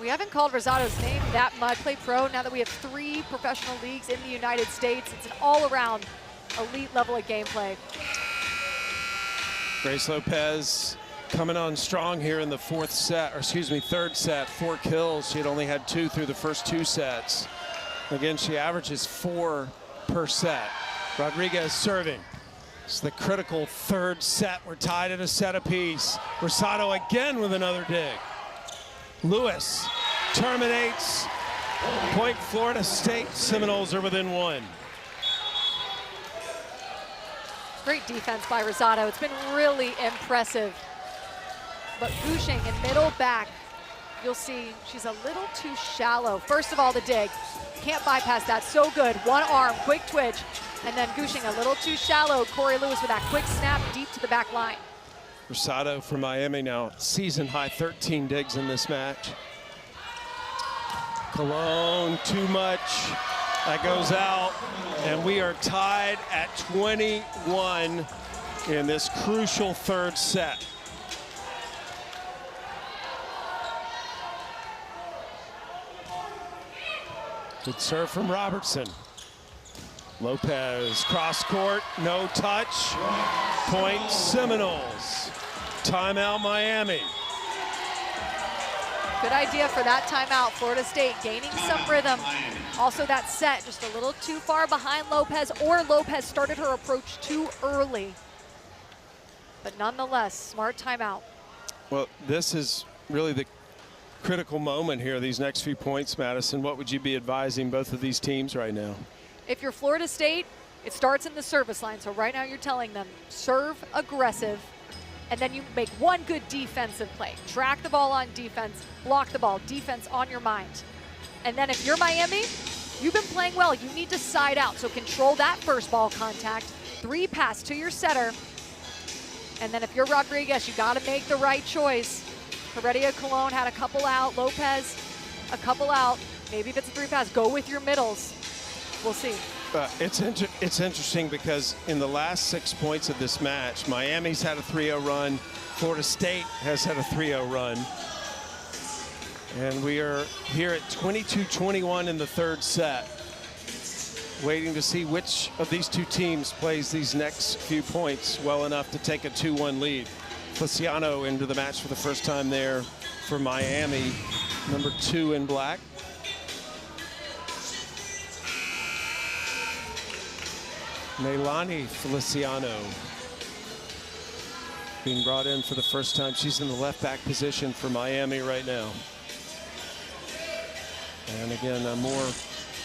Speaker 2: We haven't called Rosado's name that much. Play pro now that we have 3 professional leagues in the United States. It's an all-around elite level of gameplay.
Speaker 1: Grace Lopez coming on strong here in the third set, 4 kills. She had only had 2 through the first 2 sets. Again, she averages 4 per set. Rodriguez serving. It's the critical 3rd set. We're tied at a set apiece. Rosado again with another dig. Lewis terminates. Point Florida State. Seminoles are within 1.
Speaker 2: Great defense by Rosado. It's been really impressive. But Gushing in middle back, you'll see she's a little too shallow. First of all, the dig. Can't bypass that. So good. One arm, quick twitch. And then Gushing a little too shallow. Corey Lewis with that quick snap deep to the back line.
Speaker 1: Rosado from Miami now, season high 13 digs in this match. Cologne, too much. That goes out. And we are tied at 21 in this crucial 3rd set. Good serve from Robertson. Lopez, cross court, no touch. Point Seminoles. Timeout Miami.
Speaker 2: Good idea for that timeout. Florida State gaining some rhythm. Also that set just a little too far behind Lopez, or Lopez started her approach too early. But nonetheless, smart timeout.
Speaker 1: Well, this is really the critical moment here, these next few points, Madison. What would you be advising both of these teams right now?
Speaker 2: If you're Florida State, it starts in the service line. So right now you're telling them, serve aggressive, and then you make one good defensive play. Track the ball on defense, block the ball, defense on your mind. And then if you're Miami, you've been playing well. You need to side out. So control that first ball contact, 3 pass to your setter. And then if you're Rodriguez, you got to make the right choice. Heredia Cologne had a couple out. Lopez, a couple out. Maybe if it's a 3 pass, go with your middles. We'll see.
Speaker 1: It's interesting because in the last 6 points of this match, Miami's had a 3-0 run. Florida State has had a 3-0 run. And we are here at 22-21 in the 3rd set. Waiting to see which of these 2 teams plays these next few points well enough to take a 2-1 lead. Feliciano into the match for the first time there for Miami, number 2 in black. Leilani Feliciano being brought in for the first time. She's in the left back position for Miami right now. And again, more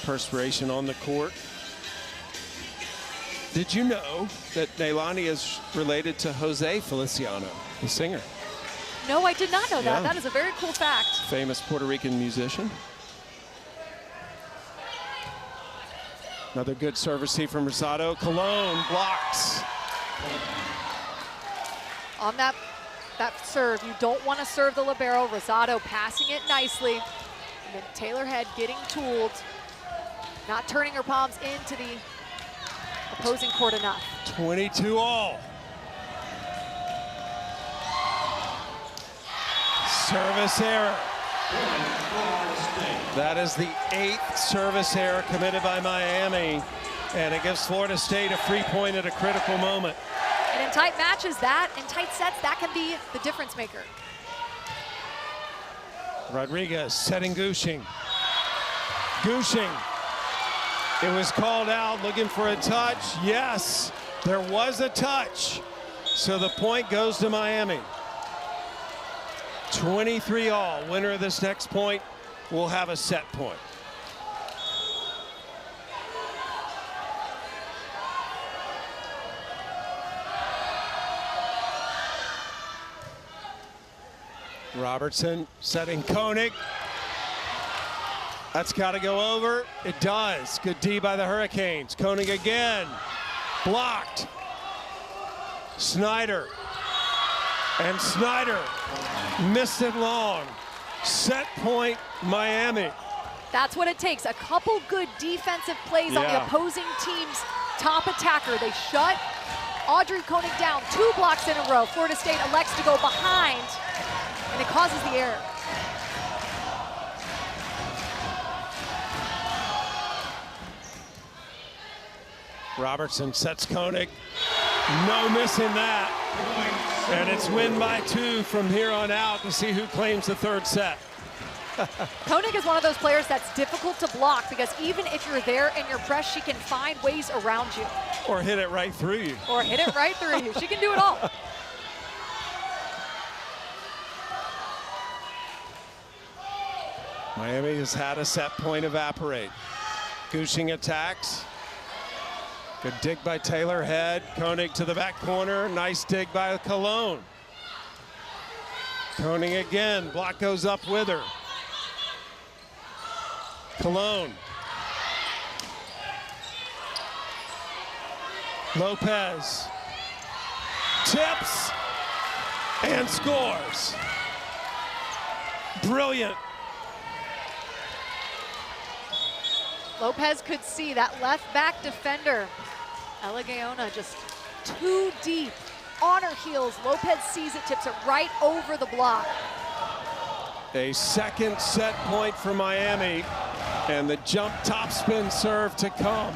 Speaker 1: perspiration on the court. Did you know that Leilani is related to Jose Feliciano, the singer?
Speaker 2: No, I did not know that.
Speaker 1: Yeah.
Speaker 2: That is a very cool fact.
Speaker 1: Famous Puerto Rican musician. Another good serve receive from Rosado. Colon blocks.
Speaker 2: On that serve, you don't want to serve the libero. Rosado passing it nicely. And then Taylor Head getting tooled. Not turning her palms into the opposing court enough.
Speaker 1: 22 all. Service error. That is the 8th service error committed by Miami, and it gives Florida State a free point at a critical moment.
Speaker 2: And in tight matches, in tight sets, that can be the difference maker.
Speaker 1: Rodriguez setting Gushing. Gushing. It was called out, looking for a touch. Yes, there was a touch. So the point goes to Miami. 23 all. Winner of this next point will have a set point. Robertson setting Koenig. That's got to go over. It does. Good D by the Hurricanes. Koenig again. Blocked. Snyder. And Snyder missed it long. Set point, Miami.
Speaker 2: That's what it takes. A couple good defensive plays on the opposing team's top attacker. They shut Audrey Koenig down 2 blocks in a row. Florida State elects to go behind, and it causes the error.
Speaker 1: Robertson sets Koenig. No missing that. And it's win by 2 from here on out to see who claims the 3rd set.
Speaker 2: Koenig is one of those players that's difficult to block because even if you're there in your press, she can find ways around you.
Speaker 1: Or hit it right through you.
Speaker 2: Or hit it right through you. She can do it all.
Speaker 1: Miami has had a set point evaporate. Gushing attacks. Good dig by Taylor Head. Koenig to the back corner. Nice dig by Cologne. Koenig again. Block goes up with her. Cologne. Lopez. Tips. And scores. Brilliant.
Speaker 2: Lopez could see that left back defender. Ella Gaona just too deep on her heels. Lopez sees it, tips it right over the block.
Speaker 1: A 2nd set point for Miami, and the jump topspin serve to come.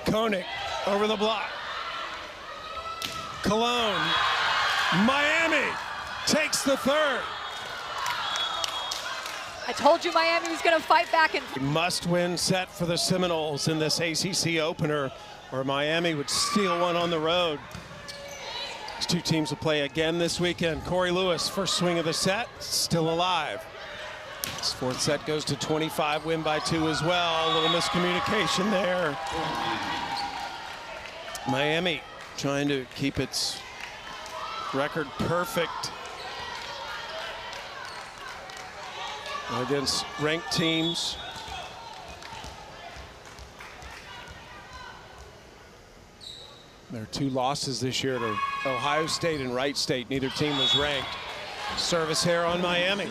Speaker 1: Koenig over the block. Cologne. Miami takes the 3rd.
Speaker 2: I told you Miami was going to fight back. And
Speaker 1: Must-win set for the Seminoles in this ACC opener, or Miami would steal one on the road. These 2 teams will play again this weekend. Corey Lewis, first swing of the set, still alive. This 4th set goes to 25, win by 2 as well. A little miscommunication there. Miami trying to keep its record perfect against ranked teams. There are 2 losses this year to Ohio State and Wright State. Neither team was ranked. Service error on Miami.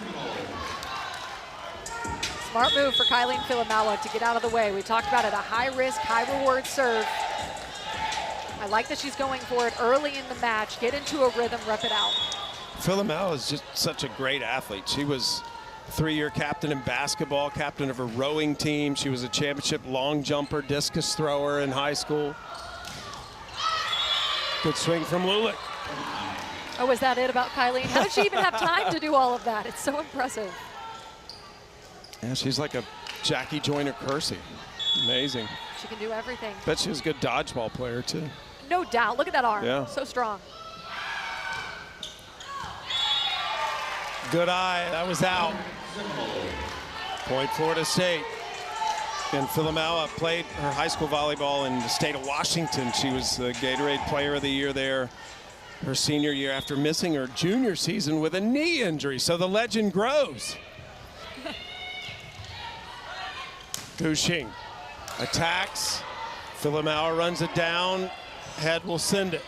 Speaker 2: smart move for Kylie Filamawa to get out of the way. We talked about it, a high risk, high reward serve. I like that she's going for it early in the match. Get into a rhythm, rep it out.
Speaker 1: Philomel is just such a great athlete. She was 3-year captain in basketball, captain of her rowing team. She was a championship long jumper, discus thrower in high school. Good swing from Lulick.
Speaker 2: Oh, is that it about Kylene? How did she even have time to do all of that? It's so impressive.
Speaker 1: Yeah, she's like a Jackie Joyner-Kersee. Amazing.
Speaker 2: She can do everything.
Speaker 1: Bet she was a good dodgeball player, too.
Speaker 2: No doubt. Look at that arm.
Speaker 1: Yeah.
Speaker 2: So strong.
Speaker 1: Good eye. That was out. Point Florida State. And Philomel played her high school volleyball in the state of Washington. She was the Gatorade Player of the Year there her senior year after missing her junior season with a knee injury. So the legend grows. Gushing attacks. Philomel runs it down. Head will send it.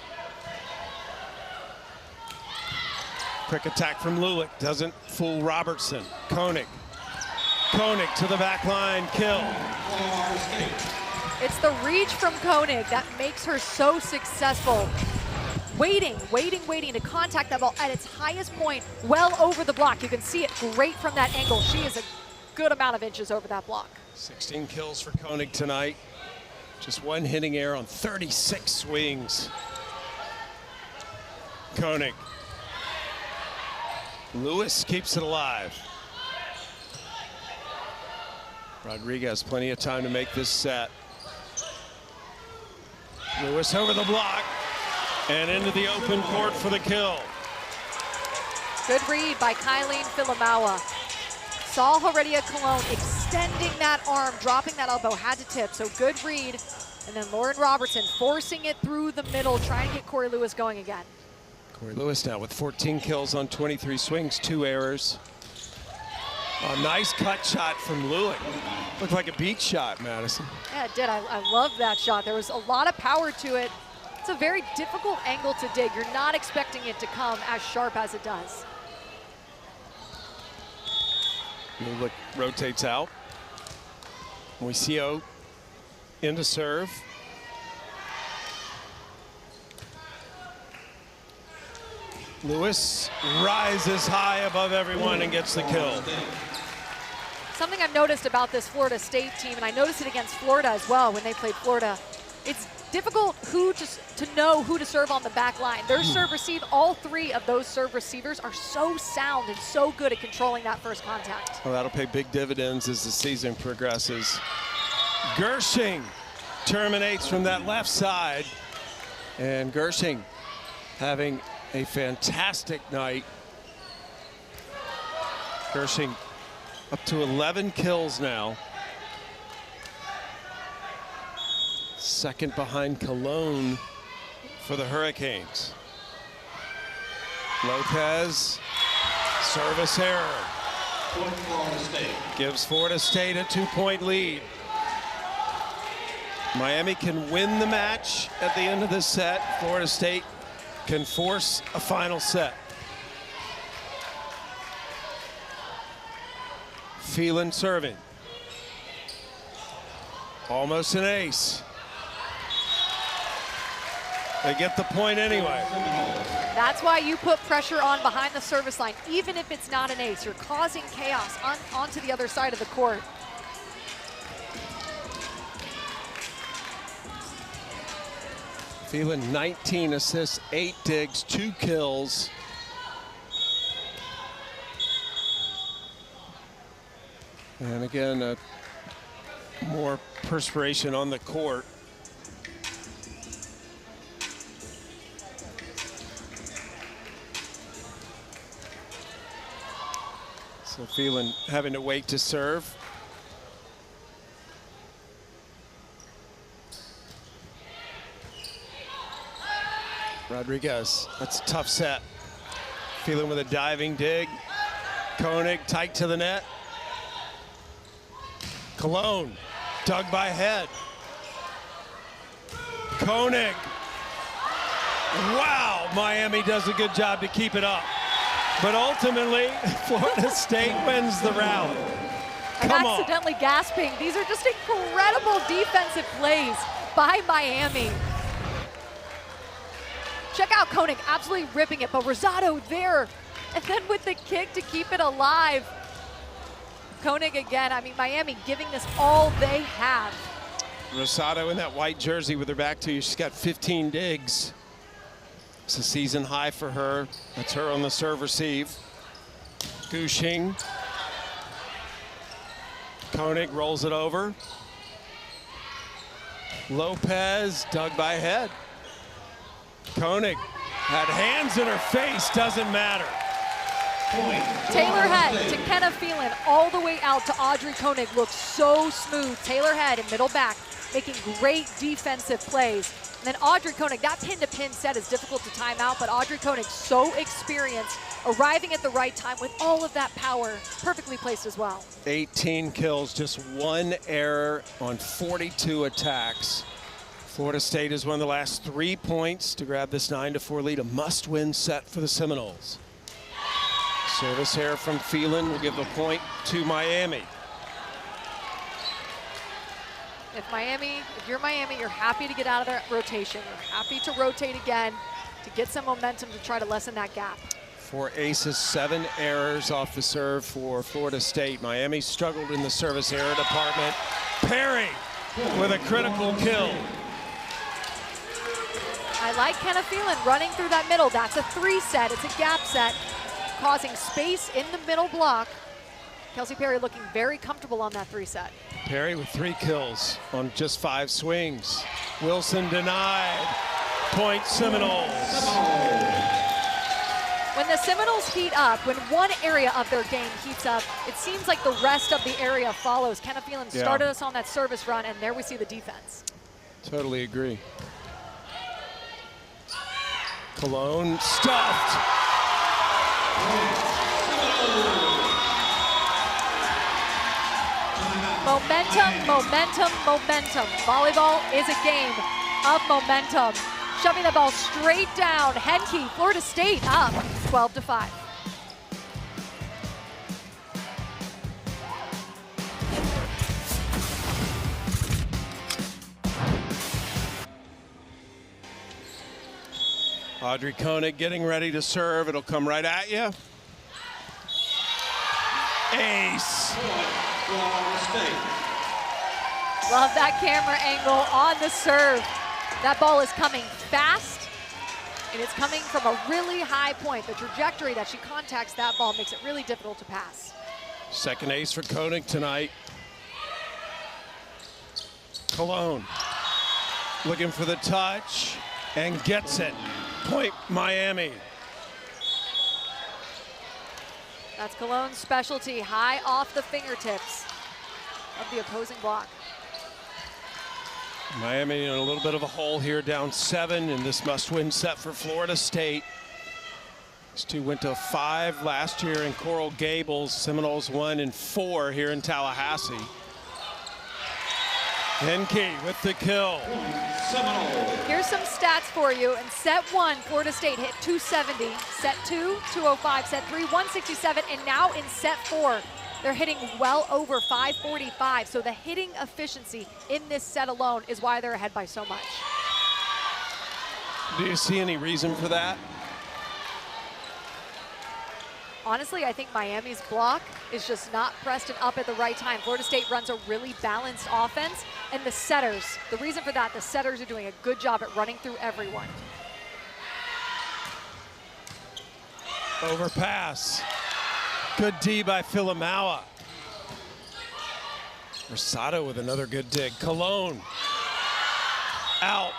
Speaker 1: Quick attack from Lulick. Doesn't fool Robertson. Koenig. Koenig to the back line. Kill.
Speaker 2: It's the reach from Koenig that makes her so successful. Waiting to contact that ball at its highest point, well over the block. You can see it great from that angle. She is a good amount of inches over that block.
Speaker 1: 16 kills for Koenig tonight. Just one hitting error on 36 swings. Koenig. Lewis keeps it alive. Rodriguez, plenty of time to make this set. Lewis over the block and into the open court for the kill.
Speaker 2: Good read by Kylene Philomel. Saw Heredia Colon extending that arm, dropping that elbow, had to tip, so good read. And then Lauren Robertson forcing it through the middle, trying to get Corey Lewis going again.
Speaker 1: Corey Lewis now with 14 kills on 23 swings, 2 errors. A nice cut shot from Lulick. Looked like a beach shot, Madison.
Speaker 2: Yeah, it did. I love that shot. There was a lot of power to it. It's a very difficult angle to dig. You're not expecting it to come as sharp as it does.
Speaker 1: Lulick rotates out. Moisio into serve. Lewis rises high above everyone and gets the kill.
Speaker 2: Something I've noticed about this Florida State team, and I noticed it against Florida as well when they played Florida, it's difficult to know who to serve on the back line. Their serve receive, all 3 of those serve receivers are so sound and so good at controlling that first contact.
Speaker 1: Well, that'll pay big dividends as the season progresses. Gershing terminates from that left side. And Gershing having a fantastic night. Gershing up to 11 kills now. Second behind Cologne for the Hurricanes. Lopez, service error.
Speaker 4: Point Florida State.
Speaker 1: Gives Florida State a 2-point lead. Miami can win the match at the end of this set. Florida State can force a final set. Phelan serving. Almost an ace. They get the point anyway.
Speaker 2: That's why you put pressure on behind the service line, even if it's not an ace. You're causing chaos onto the other side of the court.
Speaker 1: Phelan 19 assists, 8 digs, 2 kills. And again, more perspiration on the court. So Phelan having to wait to serve. Rodriguez, that's a tough set. Phelan with a diving dig. Koenig tight to the net. Cologne, dug by head. Koenig. Wow, Miami does a good job to keep it up. But ultimately, Florida State wins the rally.
Speaker 2: I'm
Speaker 1: Come on.
Speaker 2: accidentally gasping. These are just incredible defensive plays by Miami. Check out Koenig absolutely ripping it, but Rosado there. And then with the kick to keep it alive. Koenig again, I mean, Miami giving this all they have.
Speaker 1: Rosado in that white jersey with her back to you. She's got 15 digs. It's a season high for her. That's her on the serve receive. Gushing. Koenig rolls it over. Lopez dug by head. Koenig had hands in her face, doesn't matter.
Speaker 2: Taylor Head to Kenna Phelan all the way out to Audrey Koenig looks so smooth. Taylor Head in middle back making great defensive plays. And then Audrey Koenig, that pin-to-pin set is difficult to time out, but Audrey Koenig so experienced, arriving at the right time with all of that power, perfectly placed as well.
Speaker 1: 18 kills, just one error on 42 attacks. Florida State has won the last 3 points to grab this 9-4 lead, a must-win set for the Seminoles. Service error from Phelan will give the point to Miami.
Speaker 2: If you're Miami, you're happy to get out of that rotation. You're happy to rotate again to get some momentum to try to lessen that gap.
Speaker 1: For aces, 7 errors off the serve for Florida State. Miami struggled in the service error department. Perry with a critical kill.
Speaker 2: I like Kenna Phelan running through that middle. That's a 3 set, it's a gap set, causing space in the middle block. Kelsey Perry looking very comfortable on that 3 set.
Speaker 1: Perry with 3 kills on just 5 swings. Wilson denied. Point Seminoles.
Speaker 2: When the Seminoles heat up, when one area of their game heats up, it seems like the rest of the area follows. Kenna Phelan started us on that service run, and there we see the defense.
Speaker 1: Totally agree. Cologne stuffed.
Speaker 2: Momentum, momentum, momentum. Volleyball is a game of momentum. Shoving the ball straight down. Henke, Florida State up 12-5.
Speaker 1: Audrey Koenig getting ready to serve. It'll come right at you. Ace.
Speaker 2: Love that camera angle on the serve. That ball is coming fast, and it's coming from a really high point. The trajectory that she contacts that ball makes it really difficult to pass.
Speaker 1: Second ace for Koenig tonight. Cologne looking for the touch and gets it. Point Miami.
Speaker 2: That's Cologne's specialty, high off the fingertips of the opposing block.
Speaker 1: Miami in a little bit of a hole here, down 7 in this must-win set for Florida State. These two went to 5 last year in Coral Gables. Seminoles won in 4 here in Tallahassee. Henke with the kill.
Speaker 2: Here's some stats for you. In set 1, Florida State hit 270. Set 2, 205. Set 3, 167. And now in set 4, they're hitting well over 545. So the hitting efficiency in this set alone is why they're ahead by so much.
Speaker 1: Do you see any reason for that?
Speaker 2: Honestly, I think Miami's block is just not pressed and up at the right time. Florida State runs a really balanced offense, and the setters, the reason for that, the setters are doing a good job at running through everyone.
Speaker 1: Overpass. Good D by Filamaua. Rosado with another good dig. Cologne out.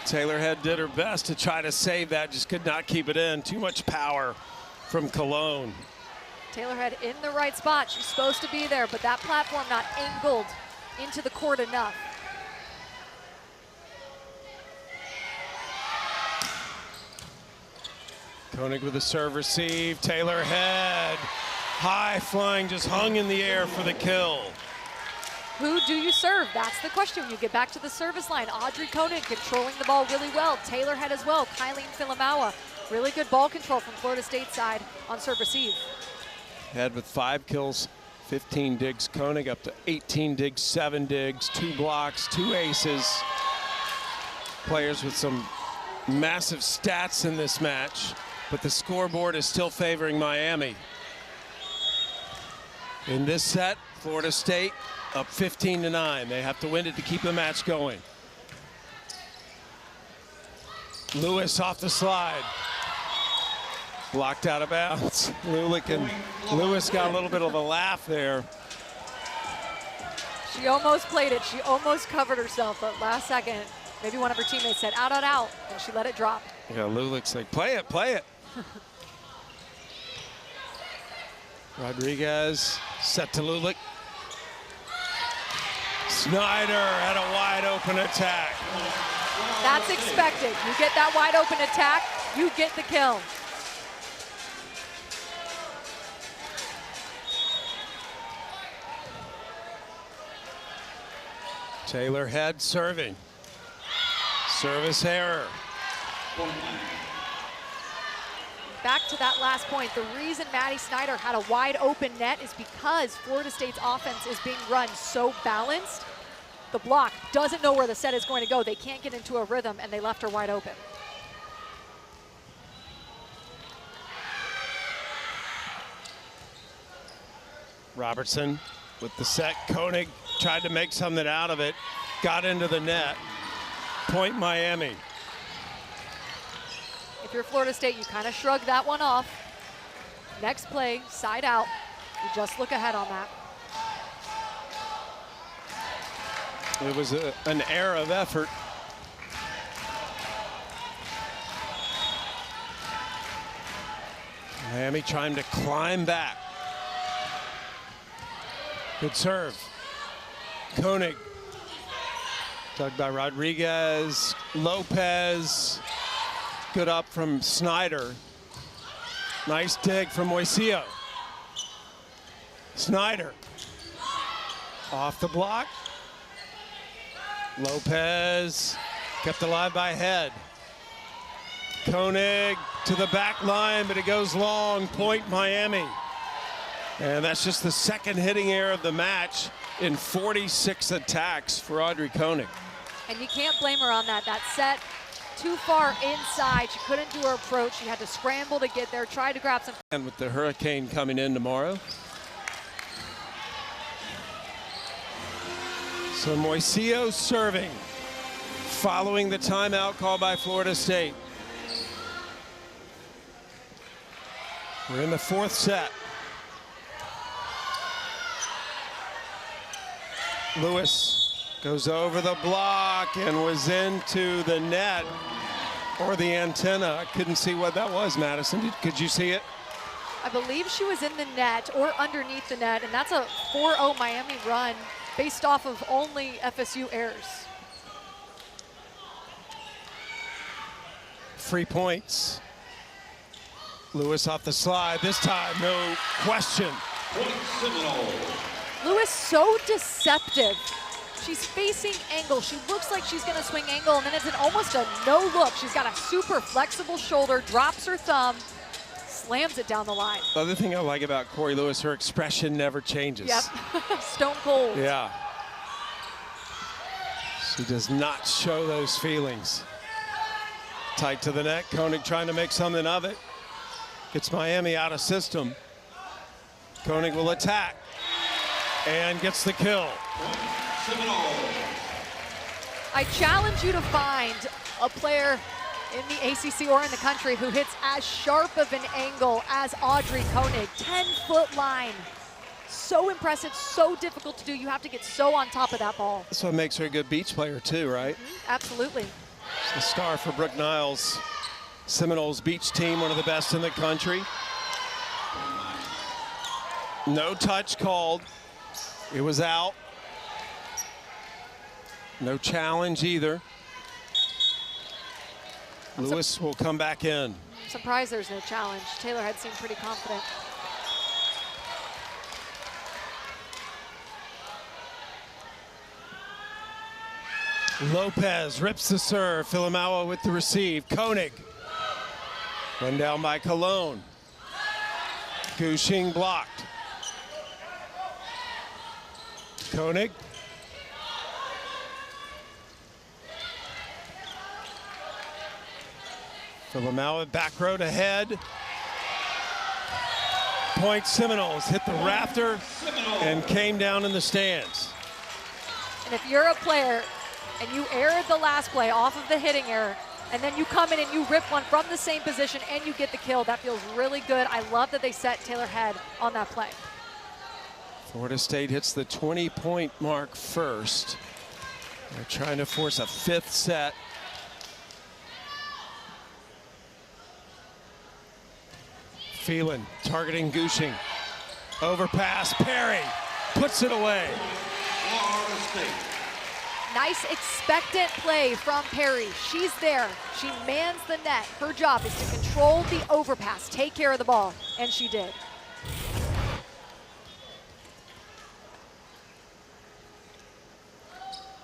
Speaker 1: Taylor Head did her best to try to save that, just could not keep it in. Too much power from Cologne.
Speaker 2: Taylor Head in the right spot. She's supposed to be there, but that platform not angled into the court enough.
Speaker 1: Koenig with a serve receive. Taylor Head, high flying, just hung in the air for the kill.
Speaker 2: Who do you serve? That's the question when you get back to the service line. Audrey Koenig controlling the ball really well. Taylor Head as well. Kylie Filamaua. Really good ball control from Florida State side on serve receive.
Speaker 1: Head with 5 kills, 15 digs. Koenig up to 18 digs, 7 digs, 2 blocks, 2 aces. Players with some massive stats in this match, but the scoreboard is still favoring Miami. In this set, Florida State up 15-9. They have to win it to keep the match going. Lewis off the slide. Blocked out of bounds. Lulick and Lewis got a little bit of a laugh there.
Speaker 2: She almost played it. She almost covered herself, but last second, maybe one of her teammates said, out, out, out, and she let it drop.
Speaker 1: Yeah, Lulick's like, play it, play it. Rodriguez set to Lulick. Snyder had a wide open attack.
Speaker 2: That's expected. You get that wide open attack, you get the kill.
Speaker 1: Taylor Head serving. Service error.
Speaker 2: Back to that last point, the reason Maddie Snyder had a wide open net is because Florida State's offense is being run so balanced. The block doesn't know where the set is going to go. They can't get into a rhythm, and they left her wide open.
Speaker 1: Robertson with the set. Koenig tried to make something out of it. Got into the net. Point Miami.
Speaker 2: If you're Florida State, you kind of shrug that one off. Next play, side out. You just look ahead on that.
Speaker 1: It was an error of effort. Miami trying to climb back. Good serve. Koenig. Dug by Rodriguez. Lopez. Good up from Snyder. Nice dig from Moiseo. Snyder. Off the block. Lopez kept alive by Head. Koenig to the back line, but it goes long. Point Miami. And that's just the second hitting error of the match in 46 attacks for Audrey Koenig.
Speaker 2: And you can't blame her on that. That set too far inside. She couldn't do her approach. She had to scramble to get there, try to grab some.
Speaker 1: And with the hurricane coming in tomorrow. So Moiseo serving, following the timeout call by Florida State. We're in the fourth set. Lewis goes over the block and was into the net or the antenna. I couldn't see what that was, Madison. Could you see it?
Speaker 2: I believe she was in the net or underneath the net, and that's a 4-0 Miami run based off of only FSU errors.
Speaker 1: Free points. Lewis off the slide. This time, no question.
Speaker 2: Lewis so deceptive. She's facing angle. She looks like she's going to swing angle, and then it's almost a no look. She's got a super flexible shoulder, drops her thumb, slams it down the line.
Speaker 1: The other thing I like about Corey Lewis, her expression never changes.
Speaker 2: Yep, stone cold.
Speaker 1: Yeah. She does not show those feelings. Tight to the net. Koenig trying to make something of it. Gets Miami out of system. Koenig will attack and gets the kill.
Speaker 2: I challenge you to find a player in the ACC or in the country who hits as sharp of an angle as Audrey Koenig. 10-foot line. So impressive, so difficult to do. You have to get so on top of that ball.
Speaker 1: That's what makes her a good beach player too, right?
Speaker 2: Absolutely.
Speaker 1: She's the star for Brooke Niles' Seminoles beach team, one of the best in the country. No touch called. It was out. No challenge either. Lewis will come back in.
Speaker 2: I'm surprised there's no challenge. Taylor had seemed pretty confident.
Speaker 1: Lopez rips the serve. Filamawa with the receive. Koenig. Run down by Cologne. Gushing blocked. Koenig. Philomauer back row to head. Point Seminoles hit the rafter and came down in the stands.
Speaker 2: And if you're a player and you erred the last play off of the hitting error, and then you come in and you rip one from the same position and you get the kill, that feels really good. I love that they set Taylor Head on that play.
Speaker 1: Florida State hits the 20-point mark first. They're trying to force a fifth set. Phelan targeting Gushing. Overpass, Perry puts it away.
Speaker 4: Florida State.
Speaker 2: Nice expectant play from Perry. She's there, she mans the net. Her job is to control the overpass, take care of the ball, and she did.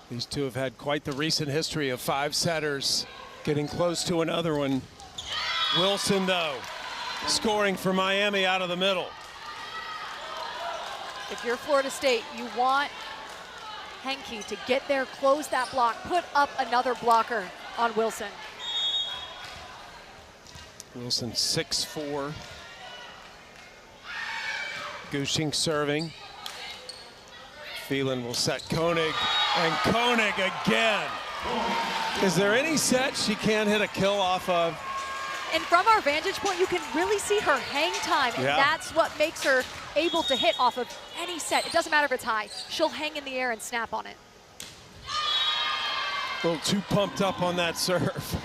Speaker 1: These two have had quite the recent history of five setters, getting close to another one. Wilson, though, scoring for Miami out of the middle.
Speaker 2: If you're Florida State, you want Henke to get there, close that block, put up another blocker on Wilson.
Speaker 1: Wilson 6'4". Gushing serving. Phelan will set Koenig, and Koenig again. Is there any set she can't hit a kill off of?
Speaker 2: And from our vantage point, you can really see her hang time, and that's what makes her able to hit off of any set. It doesn't matter if it's high. She'll hang in the air and snap on it.
Speaker 1: A little too pumped up on that serve.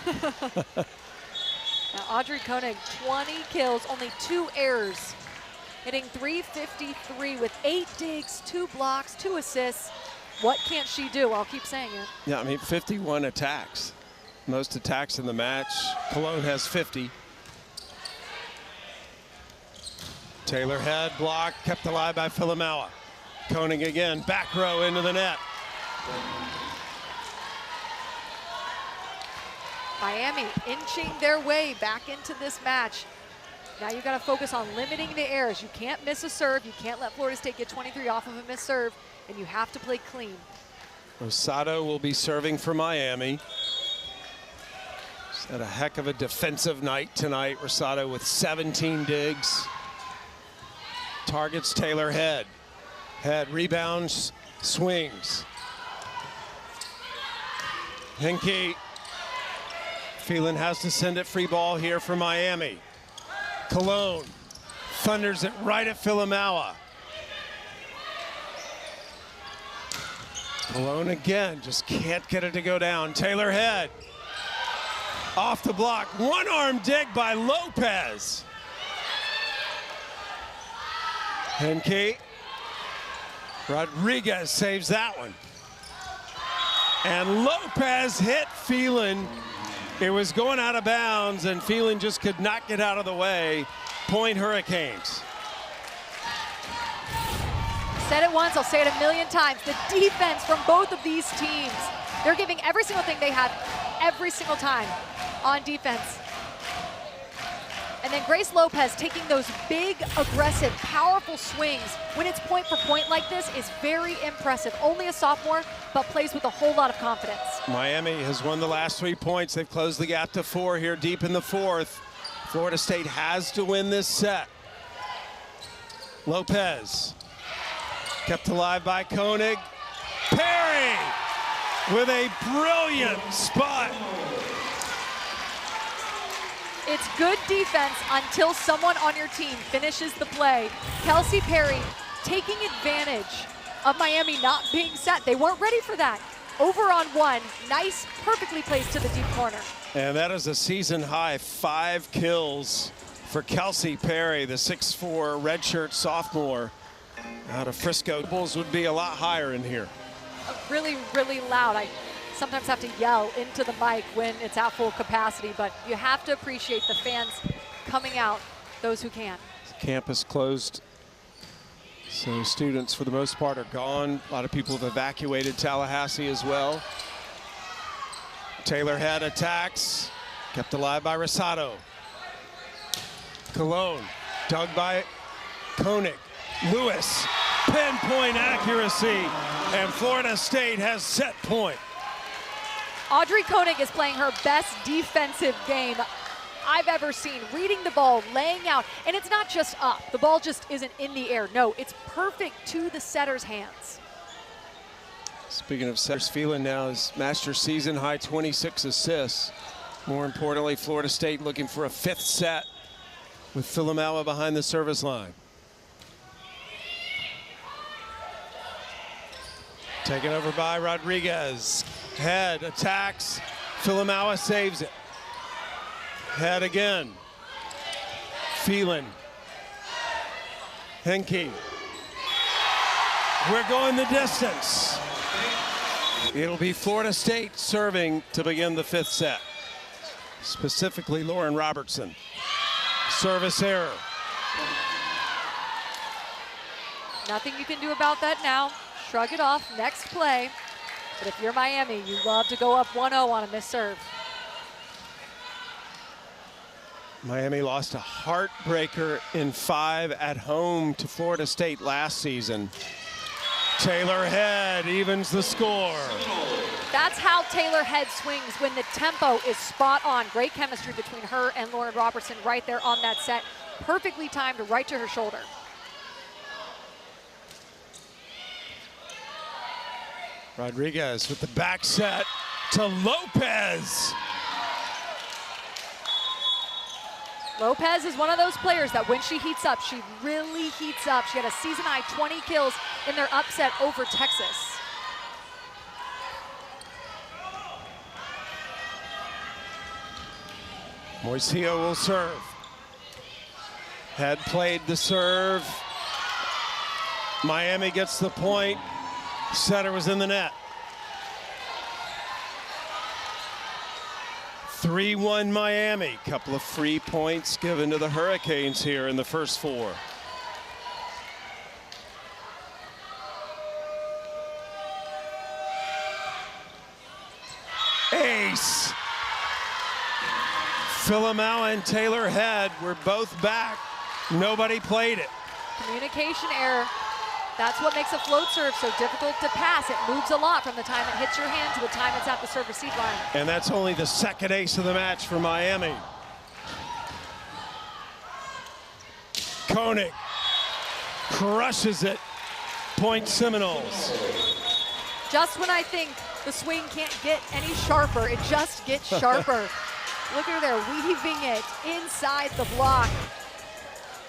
Speaker 2: Now, Audrey Koenig, 20 kills, only 2 errors. Hitting .353 with 8 digs, 2 blocks, 2 assists. What can't she do? I'll keep saying it.
Speaker 1: Yeah, I mean, 51 attacks. Most attacks in the match. Cologne has 50. Taylor Head blocked, kept alive by Philomauer. Koenig again, back row into the net.
Speaker 2: Miami inching their way back into this match. Now you got to focus on limiting the errors. You can't miss a serve. You can't let Florida State get 23 off of a missed serve, and you have to play clean.
Speaker 1: Rosado will be serving for Miami. She's had a heck of a defensive night tonight. Rosado with 17 digs. Targets Taylor Head. Head rebounds, swings. Henke. Phelan has to send it free ball here for Miami. Cologne thunders it right at Philomauer. Cologne again, just can't get it to go down. Taylor Head off the block, one-arm dig by Lopez. Henke, Rodriguez saves that one. And Lopez hit Phelan. It was going out of bounds, and Phelan just could not get out of the way. Point Hurricanes.
Speaker 2: Said it once, I'll say it a million times. The defense from both of these teams. They're giving every single thing they have every single time on defense. And then Grace Lopez taking those big, aggressive, powerful swings when it's point for point like this is very impressive. Only a sophomore, but plays with a whole lot of confidence.
Speaker 1: Miami has won the last 3 points. They've closed the gap to 4 here deep in the 4th. Florida State has to win this set. Lopez kept alive by Koenig. Perry with a brilliant spot.
Speaker 2: It's good defense until someone on your team finishes the play. Kelsey Perry taking advantage of Miami not being set. They weren't ready for that. Over on 1, nice, perfectly placed to the deep corner.
Speaker 1: And that is a season high 5 kills for Kelsey Perry, the 6'4" redshirt sophomore out of Frisco. Bulls would be a lot higher in here.
Speaker 2: Really, really loud. I sometimes have to yell into the mic when it's at full capacity, but you have to appreciate the fans coming out, those who can.
Speaker 1: Campus closed, so students for the most part are gone. A lot of people have evacuated Tallahassee as well. Taylor Head attacks, kept alive by Rosado. Cologne, dug by Koenig. Lewis, pinpoint accuracy, and Florida State has set point.
Speaker 2: Audrey Koenig is playing her best defensive game I've ever seen. Reading the ball, laying out, and it's not just up. The ball just isn't in the air. No, it's perfect to the setter's hands.
Speaker 1: Speaking of setters, Phelan now is master season high 26 assists. More importantly, Florida State looking for a 5th set with Filamaua behind the service line. Taken over by Rodriguez. Head attacks. Filamaua saves it. Head again. Phelan. Henke. We're going the distance. It'll be Florida State serving to begin the 5th set. Specifically, Lauren Robertson. Service error.
Speaker 2: Nothing you can do about that now. Shrug it off, next play. But if you're Miami, you love to go up 1-0 on a missed serve.
Speaker 1: Miami lost a heartbreaker in 5 at home to Florida State last season. Taylor Head evens the score.
Speaker 2: That's how Taylor Head swings when the tempo is spot on. Great chemistry between her and Lauren Robertson right there on that set. Perfectly timed right to her shoulder.
Speaker 1: Rodriguez with the back set to Lopez.
Speaker 2: Lopez is one of those players that when she heats up, she really heats up. She had a season-high 20 kills in their upset over Texas.
Speaker 1: Moisio will serve. Had played the serve. Miami gets the point. Setter was in the net. 3-1 Miami. Couple of free points given to the Hurricanes here in the first 4. Ace. Filamaua and Taylor Head were both back. Nobody played it.
Speaker 2: Communication error. That's what makes a float serve so difficult to pass. It moves a lot from the time it hits your hand to the time it's at the serve receive line.
Speaker 1: And that's only the 2nd ace of the match for Miami. Koenig crushes it. Point Seminoles.
Speaker 2: Just when I think the swing can't get any sharper, it just gets sharper. Look at her there, weaving it inside the block.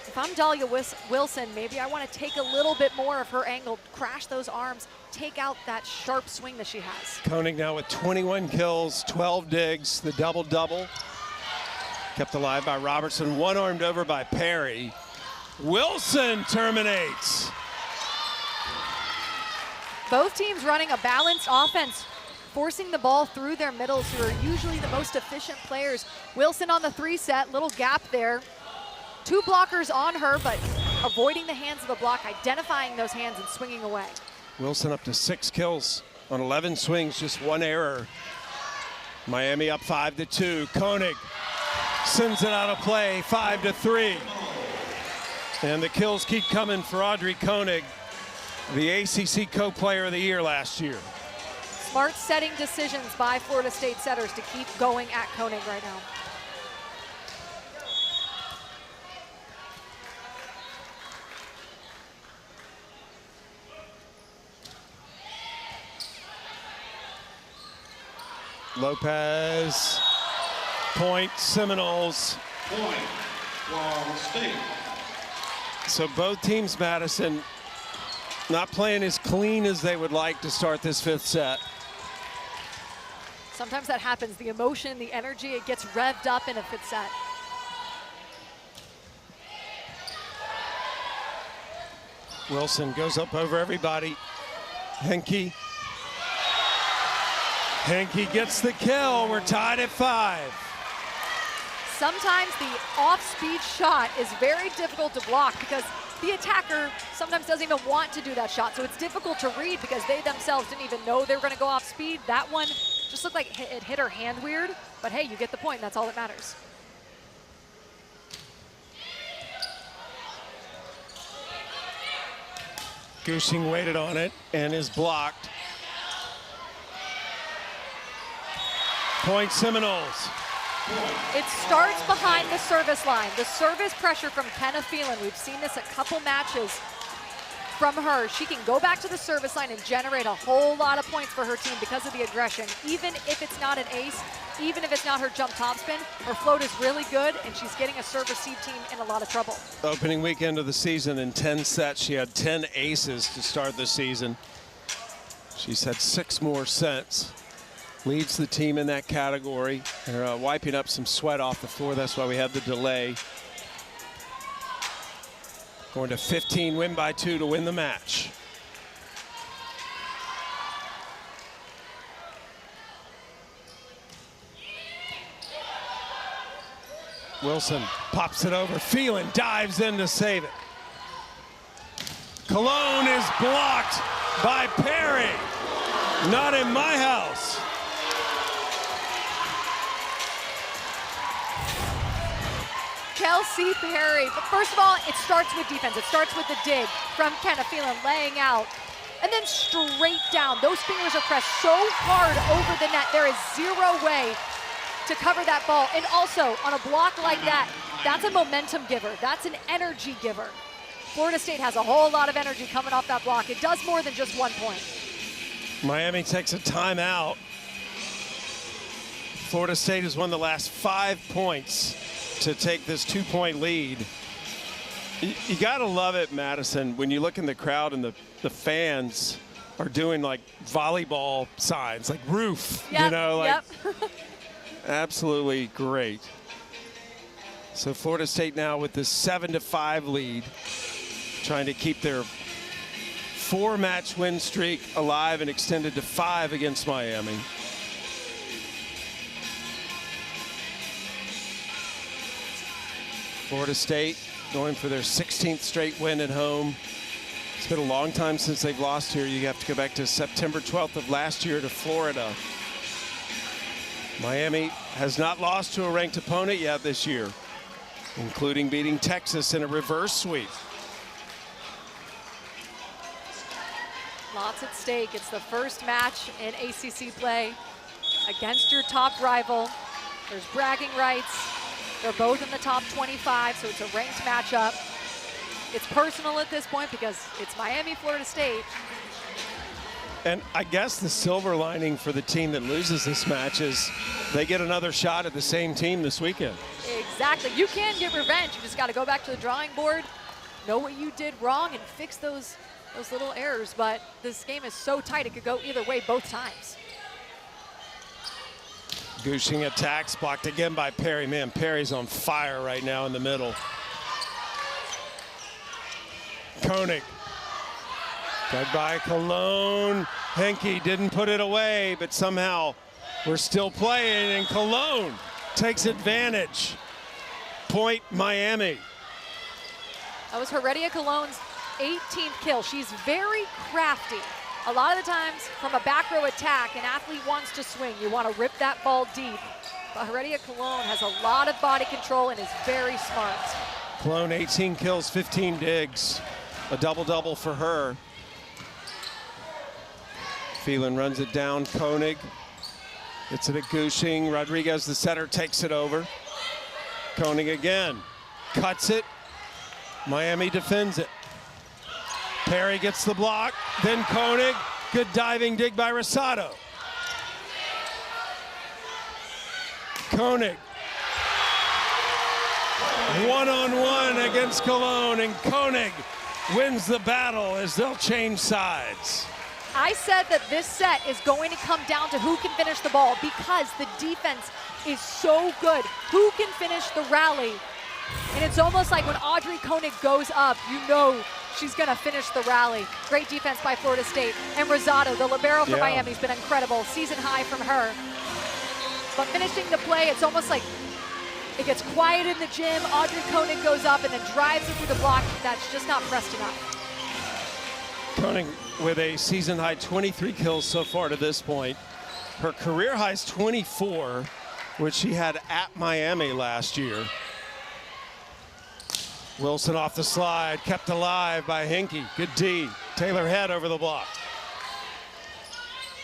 Speaker 2: If I'm Dahlia Wilson, maybe I want to take a little bit more of her angle, crash those arms, take out that sharp swing that she has.
Speaker 1: Koenig now with 21 kills, 12 digs, the double-double. Kept alive by Robertson, one-armed over by Perry. Wilson terminates.
Speaker 2: Both teams running a balanced offense, forcing the ball through their middles, who are usually the most efficient players. Wilson on the 3 set, little gap there. 2 blockers on her, but avoiding the hands of the block, identifying those hands and swinging away.
Speaker 1: Wilson up to 6 kills on 11 swings, just 1 error. Miami up 5-2. Koenig sends it out of play, 5-3. And the kills keep coming for Audrey Koenig, the ACC Co-Player of the Year last year.
Speaker 2: Smart setting decisions by Florida State setters to keep going at Koenig right now.
Speaker 1: Lopez, point Seminoles.
Speaker 4: Point, Florida State.
Speaker 1: So both teams, Madison, not playing as clean as they would like to start this 5th set.
Speaker 2: Sometimes that happens, the emotion, the energy, it gets revved up in a 5th set.
Speaker 1: Wilson goes up over everybody. Henke. Henke gets the kill. We're tied at 5.
Speaker 2: Sometimes the off-speed shot is very difficult to block because the attacker sometimes doesn't even want to do that shot. So it's difficult to read because they themselves didn't even know they were going to go off speed. That one just looked like it hit her hand weird. But hey, you get the point. That's all that matters.
Speaker 1: Gushing waited on it and is blocked. Point Seminoles.
Speaker 2: It starts behind the service line. The service pressure from Kenna Phelan. We've seen this a couple matches from her. She can go back to the service line and generate a whole lot of points for her team because of the aggression. Even if it's not an ace, even if it's not her jump topspin, her float is really good, and she's getting a serve-receive team in a lot of trouble.
Speaker 1: Opening weekend of the season in 10 sets, she had 10 aces to start the season. She's had 6 more sets. Leads the team in that category. They're wiping up some sweat off the floor. That's why we have the delay. Going to 15, win by 2 to win the match. Wilson pops it over. Phelan dives in to save it. Cologne is blocked by Perry. Not in my house.
Speaker 2: Kelsey Perry. But first of all, it starts with defense. It starts with the dig from Kenna Phelan laying out. And then straight down. Those fingers are pressed so hard over the net. There is zero way to cover that ball. And also, on a block like that, that's a momentum giver. That's an energy giver. Florida State has a whole lot of energy coming off that block. It does more than just 1 point.
Speaker 1: Miami takes a timeout. Florida State has won the last 5 points to take this 2-point lead. You gotta love it, Madison, when you look in the crowd and the fans are doing like volleyball signs, like roof,
Speaker 2: Yep,
Speaker 1: you know, like
Speaker 2: yep.
Speaker 1: absolutely great. So Florida State now with this 7-5 lead, trying to keep their 4-match win streak alive and extended to 5 against Miami. Florida State going for their 16th straight win at home. It's been a long time since they've lost here. You have to go back to September 12th of last year to Florida. Miami has not lost to a ranked opponent yet this year, including beating Texas in a reverse sweep.
Speaker 2: Lots at stake. It's the first match in ACC play against your top rival. There's bragging rights. They're both in the top 25, so it's a ranked matchup. It's personal at this point because it's Miami, Florida State.
Speaker 1: And I guess the silver lining for the team that loses this match is they get another shot at the same team this weekend.
Speaker 2: Exactly. You can get revenge. You just got to go back to the drawing board, know what you did wrong, and fix those little errors. But this game is so tight, it could go either way both times.
Speaker 1: Gushing attacks, blocked again by Perry. Man, Perry's on fire right now in the middle. Koenig. Got by Cologne. Henke didn't put it away, but somehow we're still playing, and Cologne takes advantage. Point Miami.
Speaker 2: That was Heredia Cologne's 18th kill. She's very crafty. A lot of the times, from a back row attack, an athlete wants to swing. You want to rip that ball deep. But Heredia Cologne has a lot of body control and is very smart.
Speaker 1: Cologne, 18 kills, 15 digs. A double-double for her. Phelan runs it down. Koenig gets it at Gushing. Rodriguez, the setter, takes it over. Koenig again. Cuts it. Miami defends it. Perry gets the block, then Koenig. Good diving dig by Rosado. Koenig. One-on-one against Cologne, and Koenig wins the battle as they'll change sides.
Speaker 2: I said that this set is going to come down to who can finish the ball because the defense is so good. Who can finish the rally? And it's almost like when Audrey Koenig goes up, you know she's going to finish the rally. Great defense by Florida State. And Rosado, the libero for Miami, has been incredible. Season high from her. But finishing the play, it's almost like it gets quiet in the gym. Audrey Koenig goes up and then drives it through the block. That's just not pressed enough.
Speaker 1: Koenig with a season high 23 kills so far to this point. Her career high is 24, which she had at Miami last year. Wilson off the slide, kept alive by Henke. Good D. Taylor Head over the block.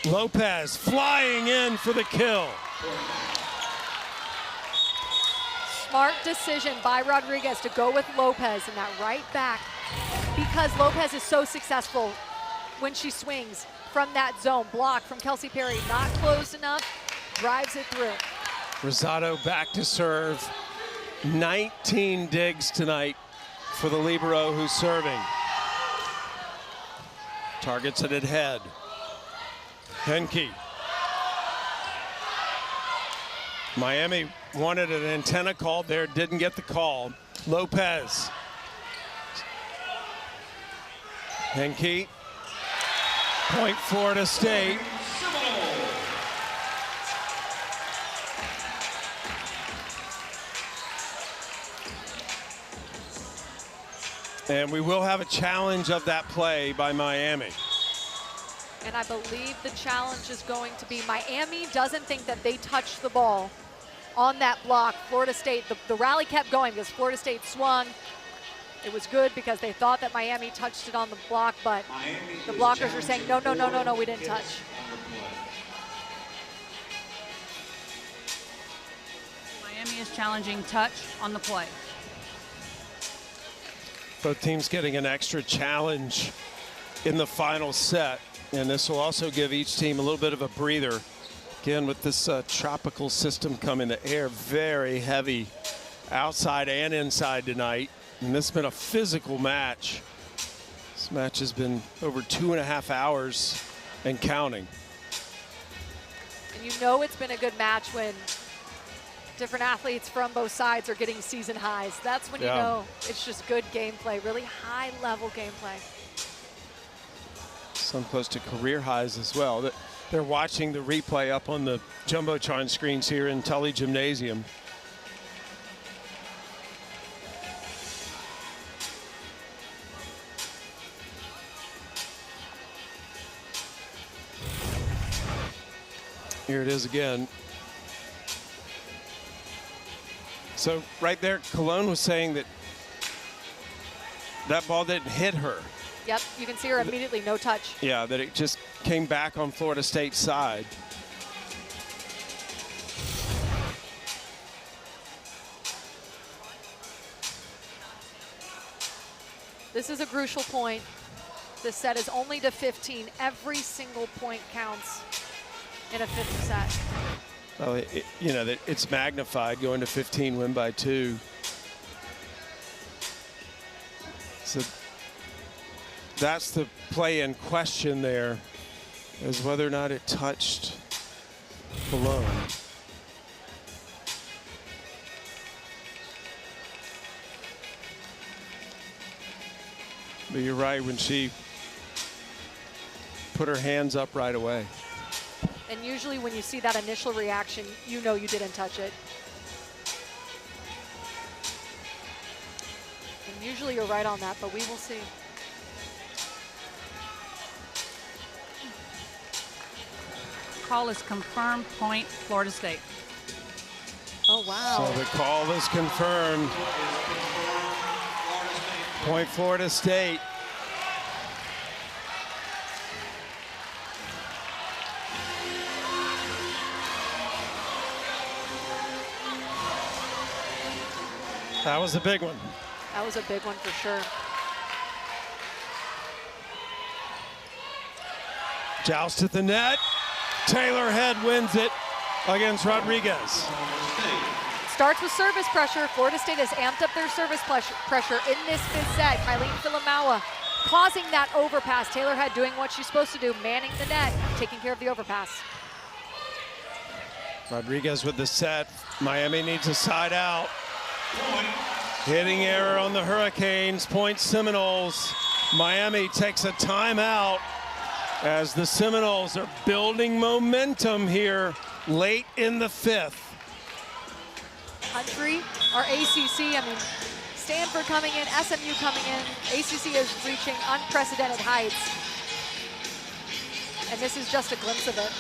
Speaker 1: Lopez flying in for the kill.
Speaker 2: Smart decision by Rodriguez to go with Lopez in that right back, because Lopez is so successful when she swings from that zone. Block from Kelsey Perry, not close enough, drives it through.
Speaker 1: Rosado back to serve. 19 digs tonight for the libero who's serving. Targets it at head. Henke. Miami wanted an antenna called there, didn't get the call. Lopez. Henke. Point Florida State. And we will have a challenge of that play by Miami.
Speaker 2: And I believe the challenge is going to be Miami doesn't think that they touched the ball on that block. Florida State, the rally kept going because Florida State swung. It was good because they thought that Miami touched it on the block, but the blockers were saying, no, no, no, no, no, we didn't touch.
Speaker 3: Miami is challenging touch on the play.
Speaker 1: Both teams getting an extra challenge in the final set. And this will also give each team a little bit of a breather. Again, with this tropical system coming, the air very heavy outside and inside tonight. And this has been a physical match. This match has been over 2.5 hours and counting.
Speaker 2: And you know it's been a good match when different athletes from both sides are getting season highs. That's when you know it's just good gameplay, really high-level gameplay.
Speaker 1: Some close to career highs as well. They're watching the replay up on the Jumbotron screens here in Tully Gymnasium. Here it is again. So right there, Cologne was saying that that ball didn't hit her.
Speaker 2: Yep, you can see her immediately, no touch.
Speaker 1: Yeah, that it just came back on Florida State's side.
Speaker 2: This is a crucial point. This set is only to 15. Every single point counts in a fifth set.
Speaker 1: Well, you know, that it's magnified going to 15, win by 2. So that's the play in question there, is whether or not it touched Cologne. But you're right, when she put her hands up right away.
Speaker 2: And usually when you see that initial reaction, you know you didn't touch it. And usually you're right on that, but we will see.
Speaker 3: Call is confirmed, point Florida State.
Speaker 2: Oh, wow.
Speaker 1: So the call is confirmed. Point Florida State. That was a big one.
Speaker 2: That was a big one for sure.
Speaker 1: Joust at the net. Taylor Head wins it against Rodriguez.
Speaker 2: Starts with service pressure. Florida State has amped up their service pressure in this fifth set. Kylie Filamawa causing that overpass. Taylor Head doing what she's supposed to do, manning the net, taking care of the overpass.
Speaker 1: Rodriguez with the set. Miami needs a side out. Hitting error on the Hurricanes. Point Seminoles. Miami takes a timeout as the Seminoles are building momentum here late in the fifth.
Speaker 2: Country, our ACC, I mean, Stanford coming in, SMU coming in. ACC is reaching unprecedented heights. And this is just a glimpse of it.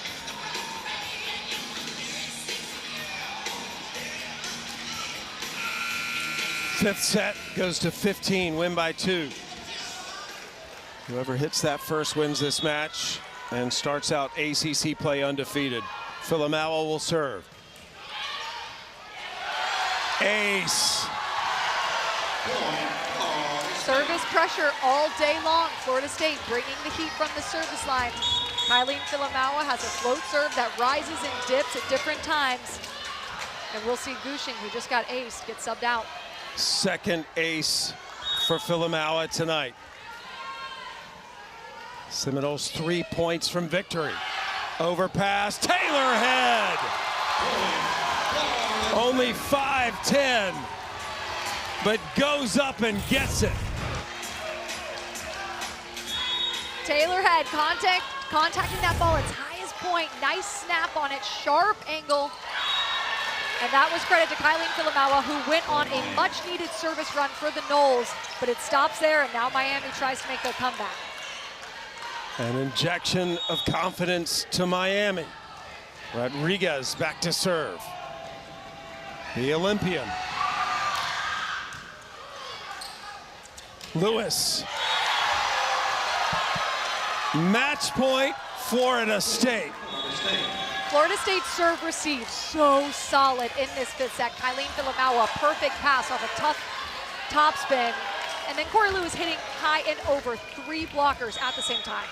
Speaker 1: Fifth set goes to 15, win by 2. Whoever hits that first wins this match and starts out ACC play undefeated. Filamawa will serve. Ace.
Speaker 2: Service pressure all day long. Florida State bringing the heat from the service line. Kylie Filamawa has a float serve that rises and dips at different times. And we'll see Gushing, who just got ace, get subbed out.
Speaker 1: Second ace for Filamawa tonight. Seminoles 3 points from victory. Overpass, Taylor head. Only 5'10", but goes up and gets it.
Speaker 2: Taylor had contacting that ball its highest point. Nice snap on it, sharp angle. And that was credit to Kylie Filamawa, who went on a much-needed service run for the Noles, but it stops there, and now Miami tries to make their comeback.
Speaker 1: An injection of confidence to Miami. Rodriguez back to serve. The Olympian. Lewis. Match point, Florida State.
Speaker 2: Florida State serve receive so solid in this fifth set. Kylie Filamawa, perfect pass off a tough top spin. And then Corey Lewis hitting high and over, 3 blockers at the same time.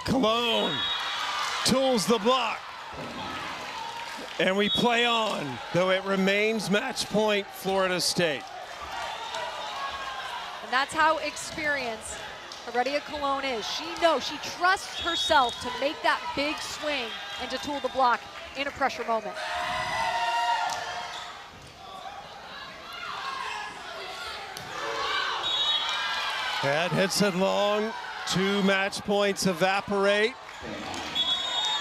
Speaker 1: Cologne tools the block. And we play on, though it remains match point Florida State.
Speaker 2: And that's how experienced Heredia Cologne is. She knows, she trusts herself to make that big swing and to tool the block in a pressure moment.
Speaker 1: Head hits it long, 2 match points evaporate.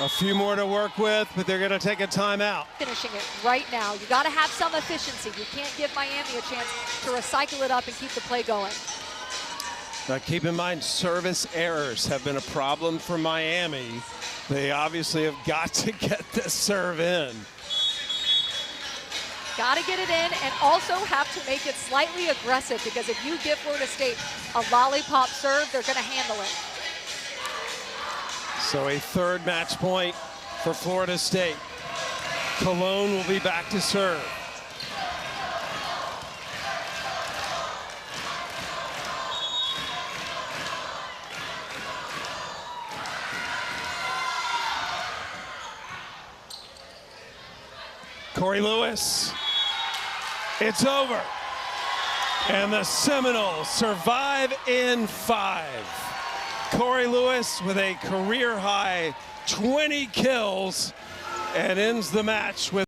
Speaker 1: A few more to work with, but they're going to take a timeout.
Speaker 2: Finishing it right now. You got to have some efficiency. You can't give Miami a chance to recycle it up and keep the play going.
Speaker 1: Now keep in mind, service errors have been a problem for Miami. They obviously have got to get this serve in.
Speaker 2: Got to get it in and also have to make it slightly aggressive, because if you give Florida State a lollipop serve, they're going to handle it.
Speaker 1: So a third match point for Florida State. Cologne will be back to serve. Corey Lewis. It's over. And the Seminoles survive in 5. Corey Lewis with a career high 20 kills and ends the match with